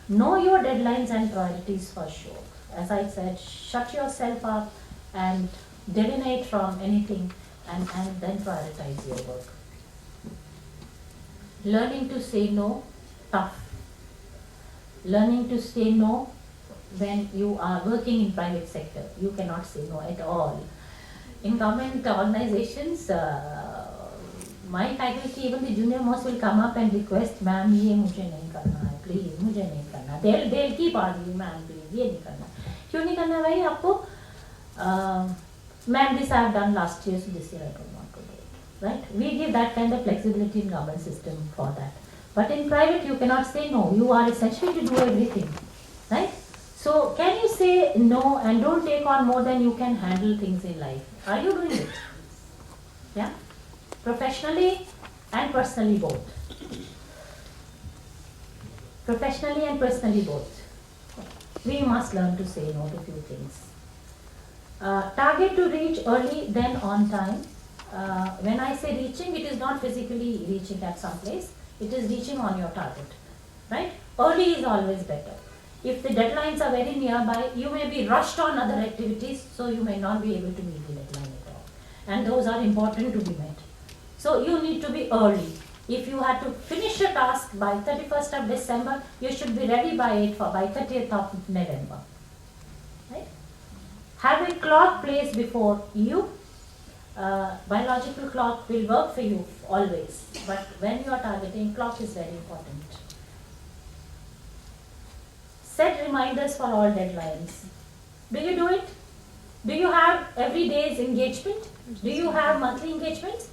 Know your deadlines and priorities for sure. As I said, shut yourself up and delineate from anything, and then prioritize your work. Learning to say no, tough. Learning to say no when you are working in private sector. You cannot say no at all. In government organizations, my faculty, even the junior most, will come up and request, ma'am, ye mujhe nahi karna hai, please, mujhe nahi karna. They'll keep arguing, ma'am, please, ye nahi karna. Kyun nahi karna bhai aapko? Ma'am, this I have done last year, so this year I don't want to do it. Right? We give that kind of flexibility in government system for that. But in private, you cannot say no. You are essentially to do everything. Right? So, can you say no and don't take on more than you can handle things in life? Are you doing it? Yeah? Professionally and personally both. Professionally and personally both. We must learn to say no to few things. Target to reach early, then on time. When I say reaching, it is not physically reaching at some place. It is reaching on your target. Right? Early is always better. If the deadlines are very nearby, you may be rushed on other activities, so you may not be able to meet the deadline at all. And those are important to be met. So you need to be early. If you have to finish a task by 31st of December, you should be ready by 30th of November. Right? Have a clock placed before you. Biological clock will work for you always, but when you are targeting, clock is very important. Set reminders for all deadlines. Do you do it? Do you have every day's engagement? Do you have monthly engagements?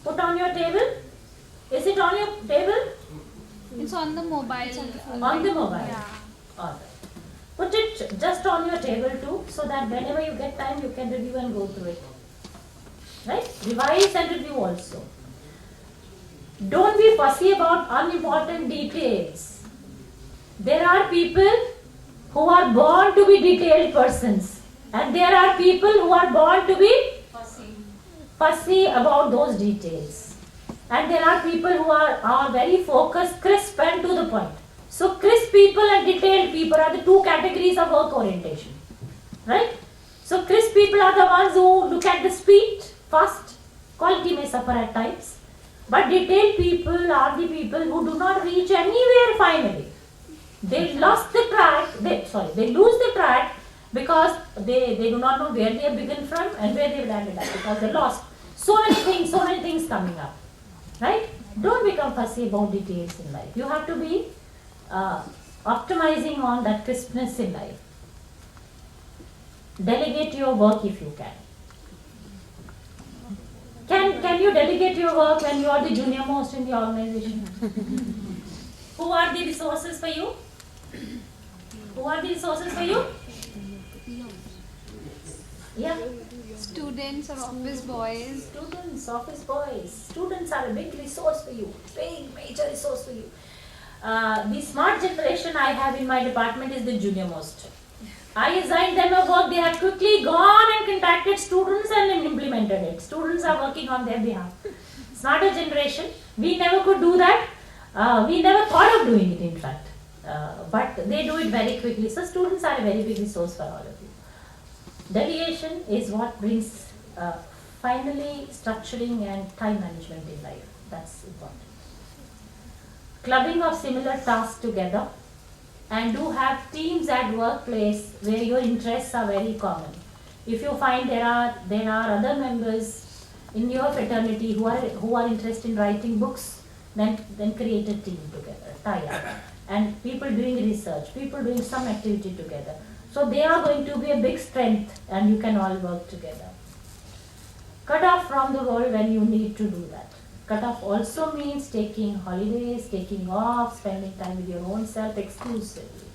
Put on your table. Is it on your table? It's on the mobile. On the mobile. Yeah. Alright. Put it just on your table too, so that whenever you get time, you can review and go through it. Right? Revise and review also. Don't be fussy about unimportant details. There are people who are born to be detailed persons, and there are people who are born to be fussy about those details. And there are people who are very focused, crisp and to the point. So crisp people and detailed people are the 2 categories of work orientation. Right? So crisp people are the ones who look at the speed, fast, quality may suffer at times. But detailed people are the people who do not reach anywhere finally. They lost the track, they lose the track because they do not know where they have begun from and where they have landed up, because they lost so many things coming up. Right? Don't become fussy about details in life. You have to be optimizing on that crispness in life. Delegate your work if you can. Can you delegate your work when you are the junior most in the organization? Who are the resources for you? Who are the resources for you? Yeah. Students or office boys. Students, office boys. Students are a big resource for you. Big, major resource for you. The smart generation I have in my department is the junior most. I assigned them a work. They have quickly gone and contacted students and implemented it. Students are working on their behalf. Smarter generation. We never could do that. We never thought of doing it, in fact. But they do it very quickly. So students are a very big resource for all of you. Delegation is what brings finally structuring and time management in life. That's important. Clubbing of similar tasks together, and do have teams at workplace where your interests are very common. If you find there are other members in your fraternity who are interested in writing books, then create a team together, tie up, and people doing research, people doing some activity together. So they are going to be a big strength, and you can all work together. Cut off from the world when you need to do that. Cut off also means taking holidays, taking off, spending time with your own self exclusively.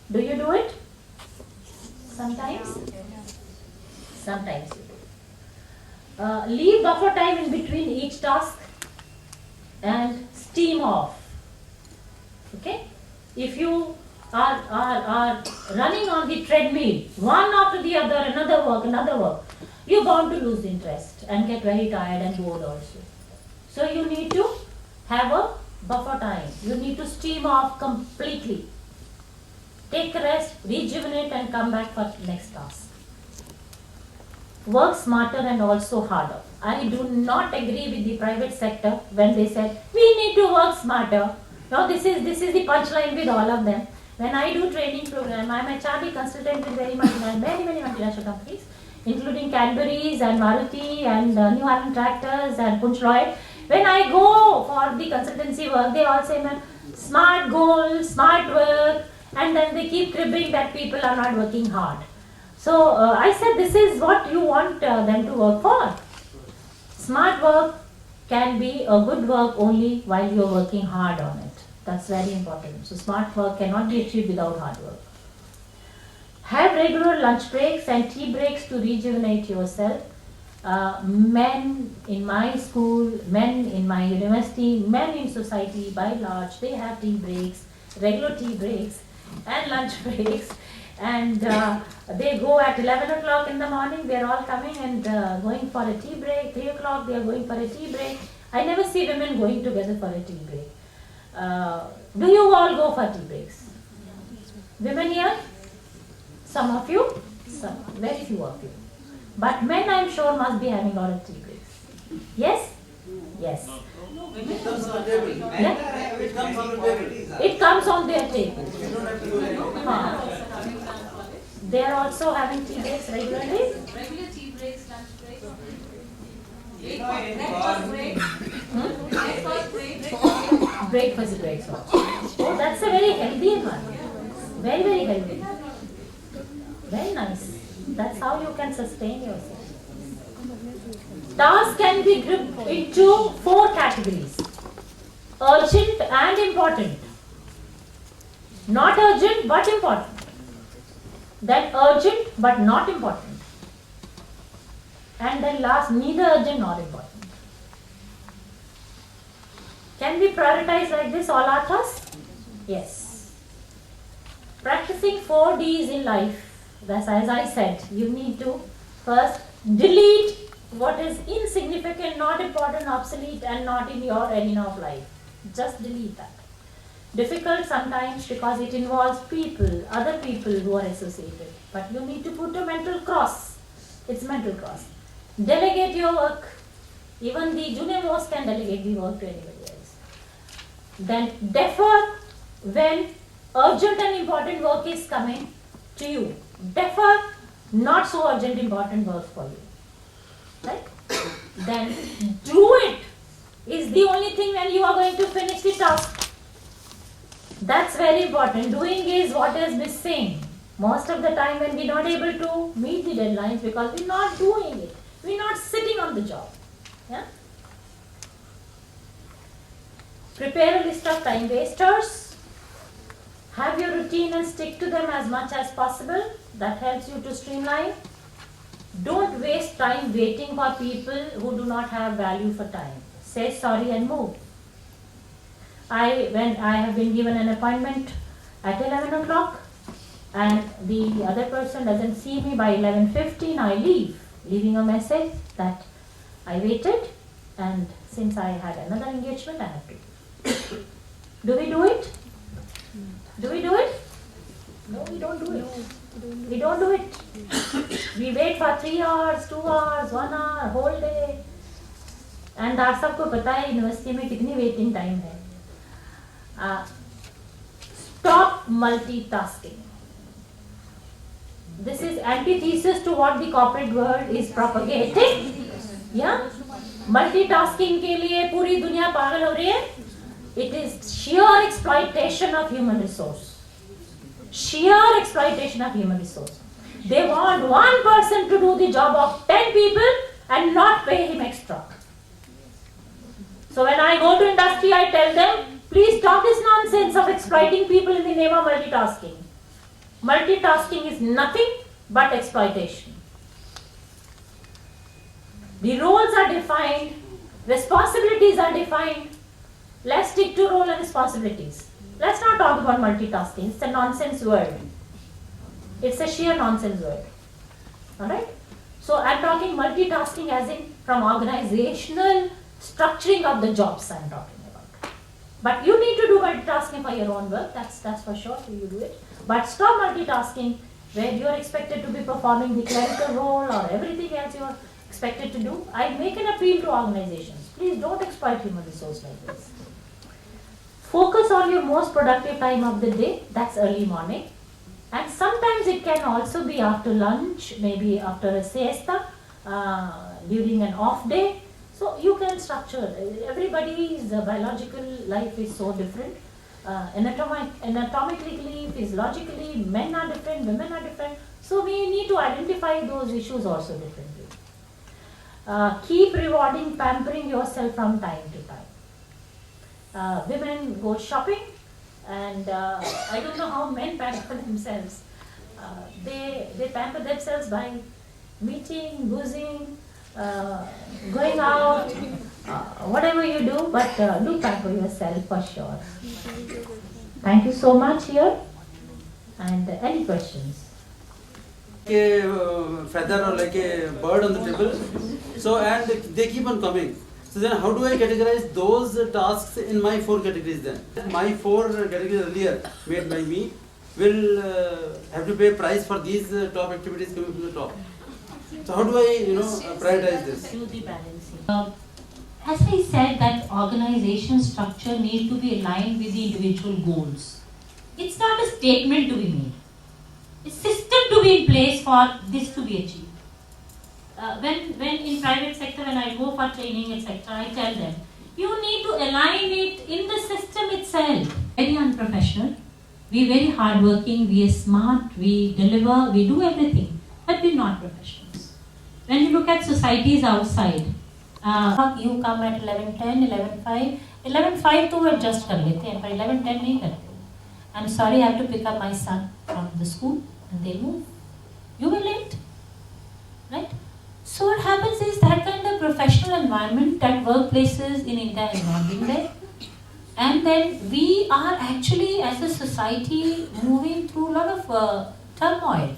Do you do it? Sometimes? Sometimes you do. Leave buffer time in between each task and steam off. Okay? If you are running on the treadmill, one after the other, another work, you're bound to lose interest and get very tired and bored also. So you need to have a buffer time. You need to steam off completely. Take a rest, rejuvenate, and come back for next task. Work smarter and also harder. I do not agree with the private sector when they said we need to work smarter. Now this is the punchline with all of them. When I do training program, I am a HRD consultant with many multinational companies, including Cadbury's and Maruti and New Holland Tractors and Punch Lloyd. When I go for the consultancy work, they all say, "Man, smart goals, smart work," and then they keep cribbing that people are not working hard. So I said, this is what you want them to work for. Smart work can be a good work only while you are working hard on it. That's very important. So smart work cannot be achieved without hard work. Have regular lunch breaks and tea breaks to rejuvenate yourself. Men in my school, men in my university, men in society by and large, they have tea breaks, regular tea breaks and lunch breaks, and they go at 11 o'clock in the morning, they're all coming and going for a tea break. 3 o'clock they are going for a tea break. I never see women going together for a tea break. Do you all go for tea breaks? Women here? Some of you? Some, very few of you. But men, I'm sure, must be having a lot of tea breaks. Yes? Yes. It comes on the table. Yeah? It comes on the table. It comes on their table. You don't have to do anything. They are also having tea breaks regularly? Regular tea breaks, lunch breaks. Breakfast break. Breakfast break. Breakfast breaks also. Oh, that's a very healthy one. Very, very healthy. Very nice. That's how you can sustain yourself. Tasks can be grouped into 4 categories. Urgent and important. Not urgent but important. Then urgent but not important. And then last, neither urgent nor important. Can we prioritize like this all our tasks? Yes. Practicing 4 Ds in life. That's as I said, you need to first delete what is insignificant, not important, obsolete, and not in your arena of life. Just delete that. Difficult sometimes because it involves people, other people who are associated. But you need to put a mental cross. It's mental cross. Delegate your work. Even the junior most can delegate the work to anybody else. Then defer when urgent and important work is coming to you. Defer not so urgent important work for you. Right? Then do it is the only thing when you are going to finish the task. That's very important. Doing is what is missing. Most of the time when we're not able to meet the deadlines because we're not doing it. We're not sitting on the job. Yeah? Prepare a list of time wasters. Have your routine and stick to them as much as possible. That helps you to streamline. Don't waste time waiting for people who do not have value for time. Say sorry and move. When I have been given an appointment at 11 o'clock and the other person doesn't see me by 11:15, I leave, leaving a message that I waited, and since I had another engagement, I have to. Do we do it? Do we do it? No, we don't do it. We don't do it. We wait for 3 hours, 2 hours, 1 hour, whole day. And आप सबको पता है university में कितनी waiting time है. Stop multitasking. This is antithesis to what the corporate world is propagating. Yeah? Multitasking के लिए पूरी दुनिया पागल हो रही है. It is sheer exploitation of human resource. Sheer exploitation of human resource. They want one person to do the job of 10 people and not pay him extra. So when I go to industry, I tell them, please stop this nonsense of exploiting people in the name of multitasking. Multitasking is nothing but exploitation. The roles are defined, responsibilities are defined. Let's stick to role and responsibilities. Let's not talk about multitasking. It's a nonsense word. It's a sheer nonsense word. Alright? So I'm talking multitasking as in from organizational structuring of the jobs I'm talking about. But you need to do multitasking for your own work. That's for sure. You do it. But stop multitasking where you are expected to be performing the clerical role or everything else you are expected to do. I make an appeal to organizations. Please don't exploit human resource like this. Focus on your most productive time of the day. That's early morning. And sometimes it can also be after lunch, maybe after a siesta, during an off day. So you can structure. Everybody's biological life is so different. Anatomically, physiologically, men are different, women are different. So we need to identify those issues also differently. Keep rewarding, pampering yourself from time to time. Women go shopping, and I don't know how men pamper themselves. They pamper themselves by meeting, boozing, going out, whatever you do, but do pamper yourself for sure. Thank you so much here. And any questions? Like a feather or like a bird on the table. So and they keep on coming. So then how do I categorize those tasks in my 4 categories then? My 4 categories earlier made by me will have to pay price for these top activities coming from the top. So how do I, prioritize this? Do the balancing. As I said, that organization structure needs to be aligned with the individual goals. It's not a statement to be made. It's system to be in place for this to be achieved. When in private sector, when I go for training, etc., I tell them, you need to align it in the system itself. Very unprofessional. We very hardworking, we are smart, we deliver, we do everything, but we're not professionals. When you look at societies outside, you come at 11:10, 11:05. 11:05 to adjust कर लेते हैं, पर 11:10 नहीं करते. I'm sorry, I have to pick up my son from the school, and they move. You were late, right? So what happens is that kind of professional environment that workplaces in India has not been there. And then we are actually as a society moving through a lot of turmoil.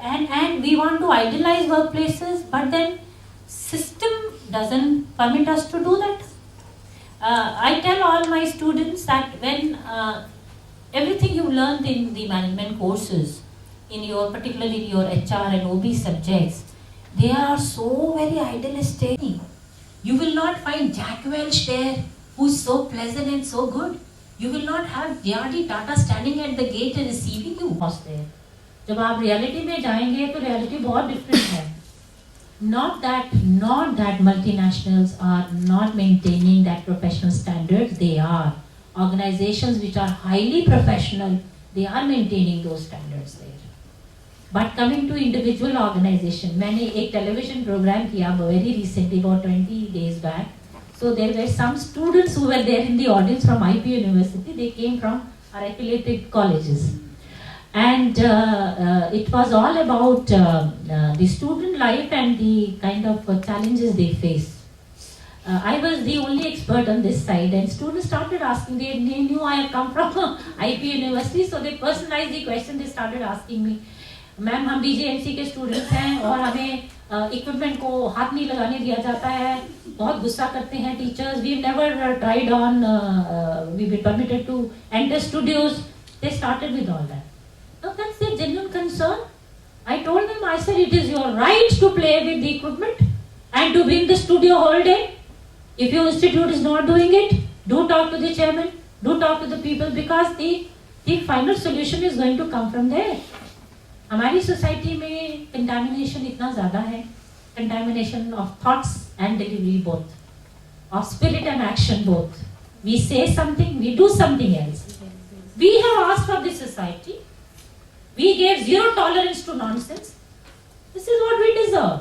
And we want to idealize workplaces, but then system doesn't permit us to do that. I tell all my students that when everything you learned in the management courses, particularly in your HR and OB subjects, they are so very idealistic. You will not find Jack Welch there, who's so pleasant and so good. You will not have J.R.D. Tata standing at the gate and receiving you. There. जब आप reality में जाएंगे तो reality बहुत different है. Not that multinationals are not maintaining that professional standards. They are. Organizations which are highly professional, they are maintaining those standards there. But coming to individual organization, मैंने एक television program किया very recently, about 20 days back. So there were some students who were there in the audience from IP University. They came from our affiliated colleges. And it was all about the student life and the kind of challenges they face. I was the only expert on this side, and students started asking. They knew I had come from IP University, so they personalized the question. They started asking me, "Ma'am, हम DJMC के students हैं और हमें equipment को हाथ नहीं लगाने दिया जाता है, बहुत गुस्सा करते हैं teachers. We've never tried on. We've been permitted to enter studios." They started with all that. Now that's their genuine concern. I told them, I said, it is your right to play with the equipment and to be in the studio whole day. If your institute is not doing it, do talk to the chairman, do talk to the people, because the final solution is going to come from there. हमारी society में contamination इतना ज़्यादा है, contamination of thoughts and delivery both, of spirit and action both. We say something, we do something else. We have asked for this society. We gave zero tolerance to nonsense. This is what we deserve.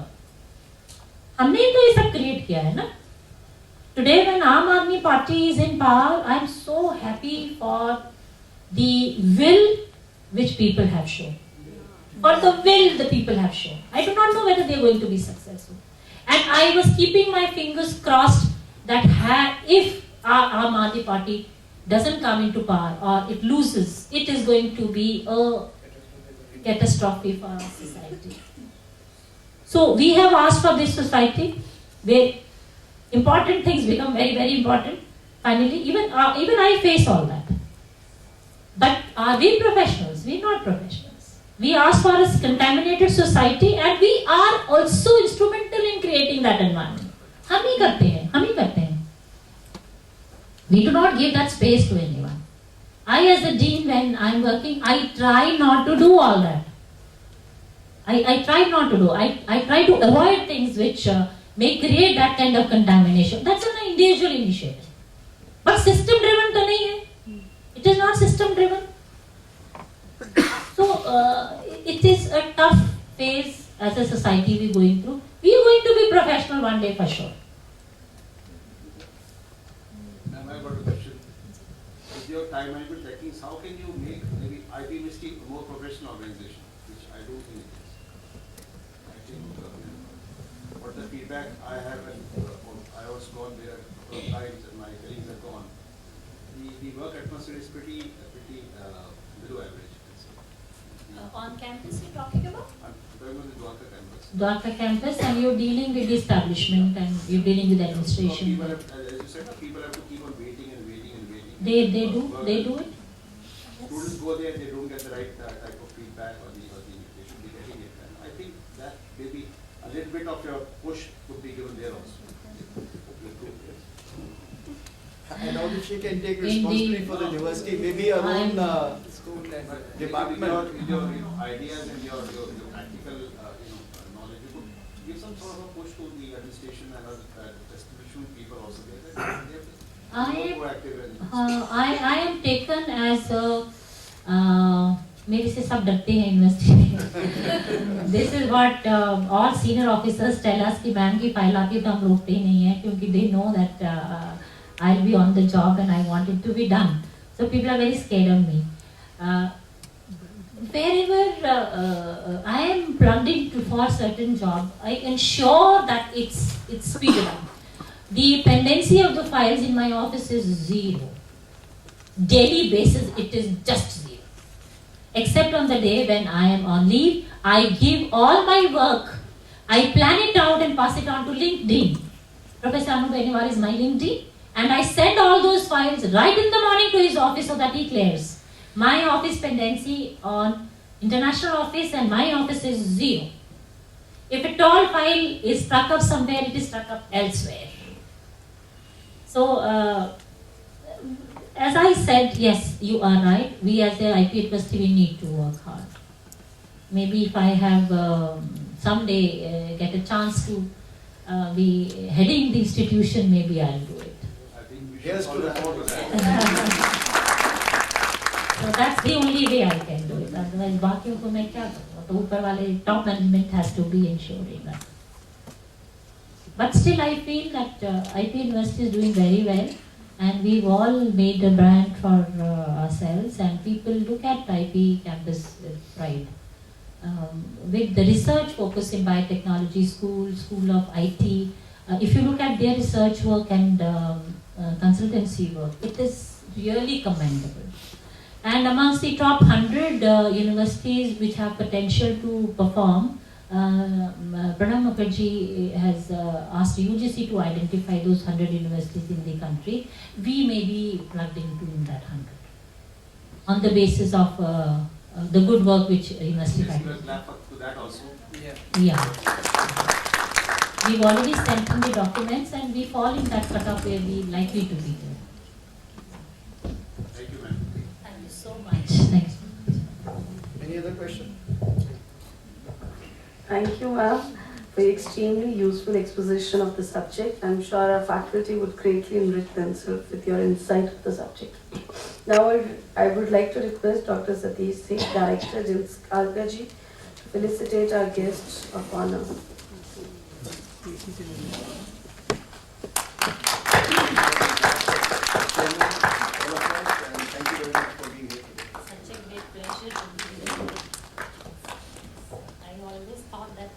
हमने ही तो ये सब create किया है ना? Today when Aam Aadmi Party is in power, I am so happy for the will which people have shown. For the will the people have shown. I do not know whether they are going to be successful. And I was keeping my fingers crossed that if Aam Aadmi Party doesn't come into power or it loses, it is going to be a catastrophe for our society. So we have asked for this society where important things become very, very important. Finally, even I face all that. But are we professionals? We are not professionals. We ask for a contaminated society, and we are also instrumental in creating that environment. हम ही करते हैं. We do not give that space to anyone. I, as a dean, when I am working, I try not to do all that. I try not to do. I try to avoid things which may create that kind of contamination. That's an individual initiative. But system driven to nahi hai. It is not system driven. So it is a tough phase as a society we are going through. We are going to be professional one day for sure. Ma'am, I got a question. With your time management techniques, how can you make maybe IP University a more professional organization, which I don't think it is. I think what the feedback I have, and I was gone there a couple of times, and my colleagues have gone. The work atmosphere is pretty below average. On campus you're talking about? I'm talking about the Dwarka campus. Dwarka campus, and you're dealing with the establishment and you're dealing with administration. People have, as you said, people have to keep on waiting and waiting and waiting. They do it. Students go there, they don't get the right type of feedback or they should be getting it. And I think that maybe a little bit of your push would be given there also. And how if she can take responsibility for the university, maybe her own school and department. With your ideas and your practical knowledge, you could give some sort of a push to the administration and distribution people also. I am taken as मेरे से सब डरते हैं university में. This is what all senior officers tell us कि ma'am की file आती है तो हम रोकते ही नहीं हैं क्योंकि they know that I'll be on the job and I want it to be done. So people are very scared of me. Wherever I am plugged into for a certain job, I ensure that it's speeded up. The pendency of the files in my office is zero. Daily basis, it is just zero. Except on the day when I am on leave, I give all my work. I plan it out and pass it on to LinkedIn. Professor Anu Beniwar is my LinkedIn. And I send all those files right in the morning to his office so that he clears. My office pendency on international office and my office is zero. If at all file is stuck up somewhere, it is stuck up elsewhere. So, as I said, yes, you are right. We as a IP university, we need to work hard. Maybe if I have someday get a chance to be heading the institution, maybe I'll do it. Yes, to that. So that's the only way I can do it. Otherwise, बाकियों को मैं क्या करूँ? तो ऊपर वाले top management has to be ensuring that. But still, I feel that IP University is doing very well, And we've all made a brand for ourselves, and people look at IB campus with pride. With the research focus in biotechnology school of IT, if you look at their research work and consultancy work, it is really commendable. And amongst the top 100 universities which have potential to perform, Pranam Mukherjee has asked UGC to identify those 100 universities in the country. We may be plugged into in that 100 on the basis of the good work which university Yes, you faculty. clap to that also. Yeah. We've already sent in the documents and we fall in that cutoff where we likely to be there. Thank you, ma'am. Thank you so much. Thanks. Any other question? Thank you, ma'am, for your extremely useful exposition of the subject. I'm sure our faculty would greatly enrich themselves with your insight of the subject. Now, I would like to request Dr. Satish Singh, Director, JIMS KalkaJi, to felicitate our guests of honor. Thank you very much for being here today. Such a great pleasure to be here. I always thought that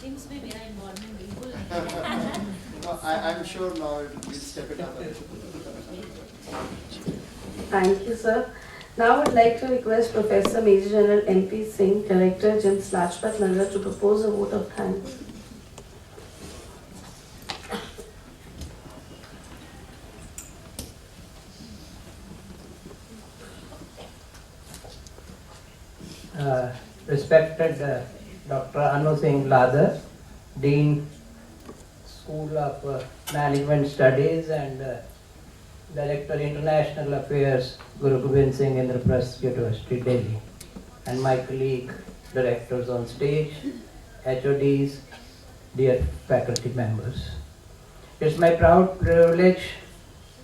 JIMS में मेरा involvement बिल्कुल नहीं. No, I'm sure now we'll step it up a little. Thank you, sir. Now I would like to request Professor Major General N.P. Singh, Director, JIMS Lajpat Nagar, to propose a vote of thanks. Respected Dr. Anu Singh Ladher, Dean, School of Management Studies and Director International Affairs, Guru Gobind Singh Indraprasth University, Delhi, and my colleague, directors on stage, HODs, dear faculty members. It's my proud privilege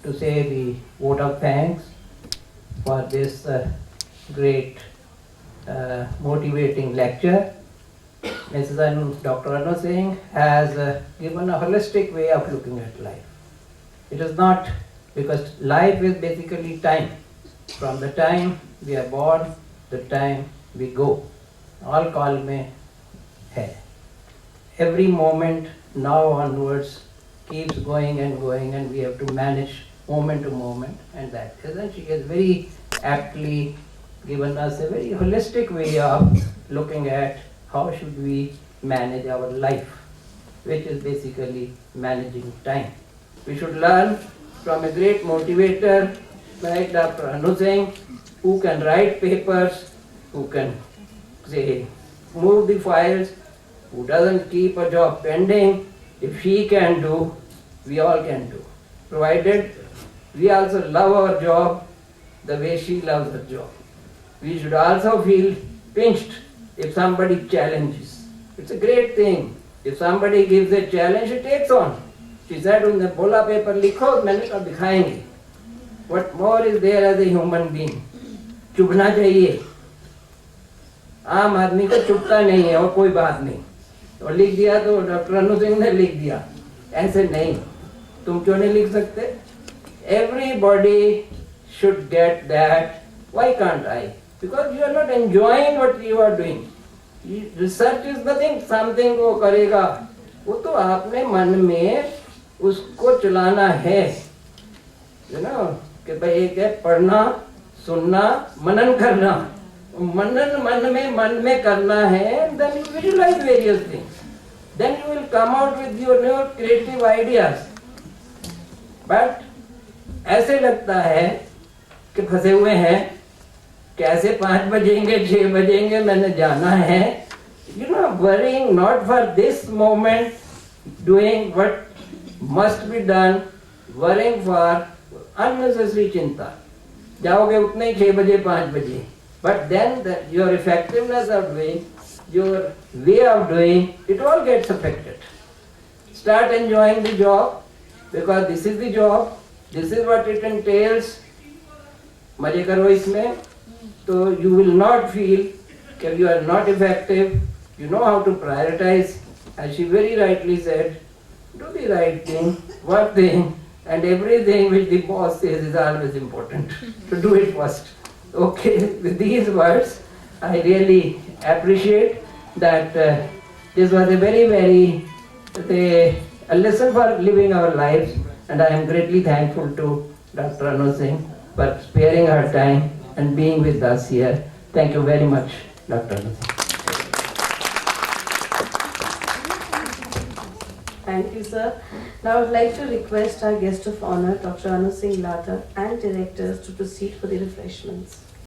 to say the vote of thanks for this great motivating lecture. Dr. Anu Singh has given a holistic way of looking at life. It is not, because life is basically time. From the time we are born, the time we go. All call mein hai. Every moment now onwards keeps going, and we have to manage moment to moment, and that isn't she has very aptly given us a very holistic way of looking at how should we manage our life, which is basically managing time. We should learn from a great motivator like Dr. Anu Singh, who can write papers, who can say move the files, who doesn't keep a job pending. If she can do, we all can do, provided we also love our job the way she loves her job. We should also feel pinched if somebody challenges. It's a great thing. If somebody gives a challenge, she takes on. She said, "उन्हें बोला paper लिखो, मैंने कहा दिखाएंगे." What more is there as a human being? चुभना चाहिए. आम आदमी को चुभता नहीं है, और कोई बात नहीं. और लिख दिया तो डॉक्टर अनु सिंह ने लिख दिया. ऐसे नहीं. तुम क्यों नहीं लिख सकते? Everybody should get that. Why can't I? Because you are not enjoying what you are doing. Research is nothing, something वो करेगा. वो तो आपने मन में उसको चलाना है. You know, कि भाई एक है पढ़ना, सुनना, मनन करना. मनन मन में करना है. Then you visualize various things. Then you will come out with your new creative ideas. But ऐसे लगता है कि फंसे हुए हैं. कैसे 5 बजेंगे 6 बजेंगे मैंने जाना है. You know, worrying not for this moment, doing what must be done, worrying for unnecessary चिंता. जाओगे उतने ही 6 बजे 5 बजे. But then your effectiveness of doing, your way of doing, it all gets affected. Start enjoying the job, because this is the job, this is what it entails. मजे करो इसमें, तो you will not feel that you are not effective. You know how to prioritize. As she very rightly said, do the right thing, one thing and everything which the boss says is always important. To do it first. Okay, with these words, I really appreciate that this was a very a lesson for living our lives, and I am greatly thankful to Dr. Anu Singh for sparing her time and being with us here. Thank you very much, Dr. Anu Singh. Thank you, sir. Now I would like to request our guest of honor, Dr. Anu Singh Latha, and directors to proceed for the refreshments.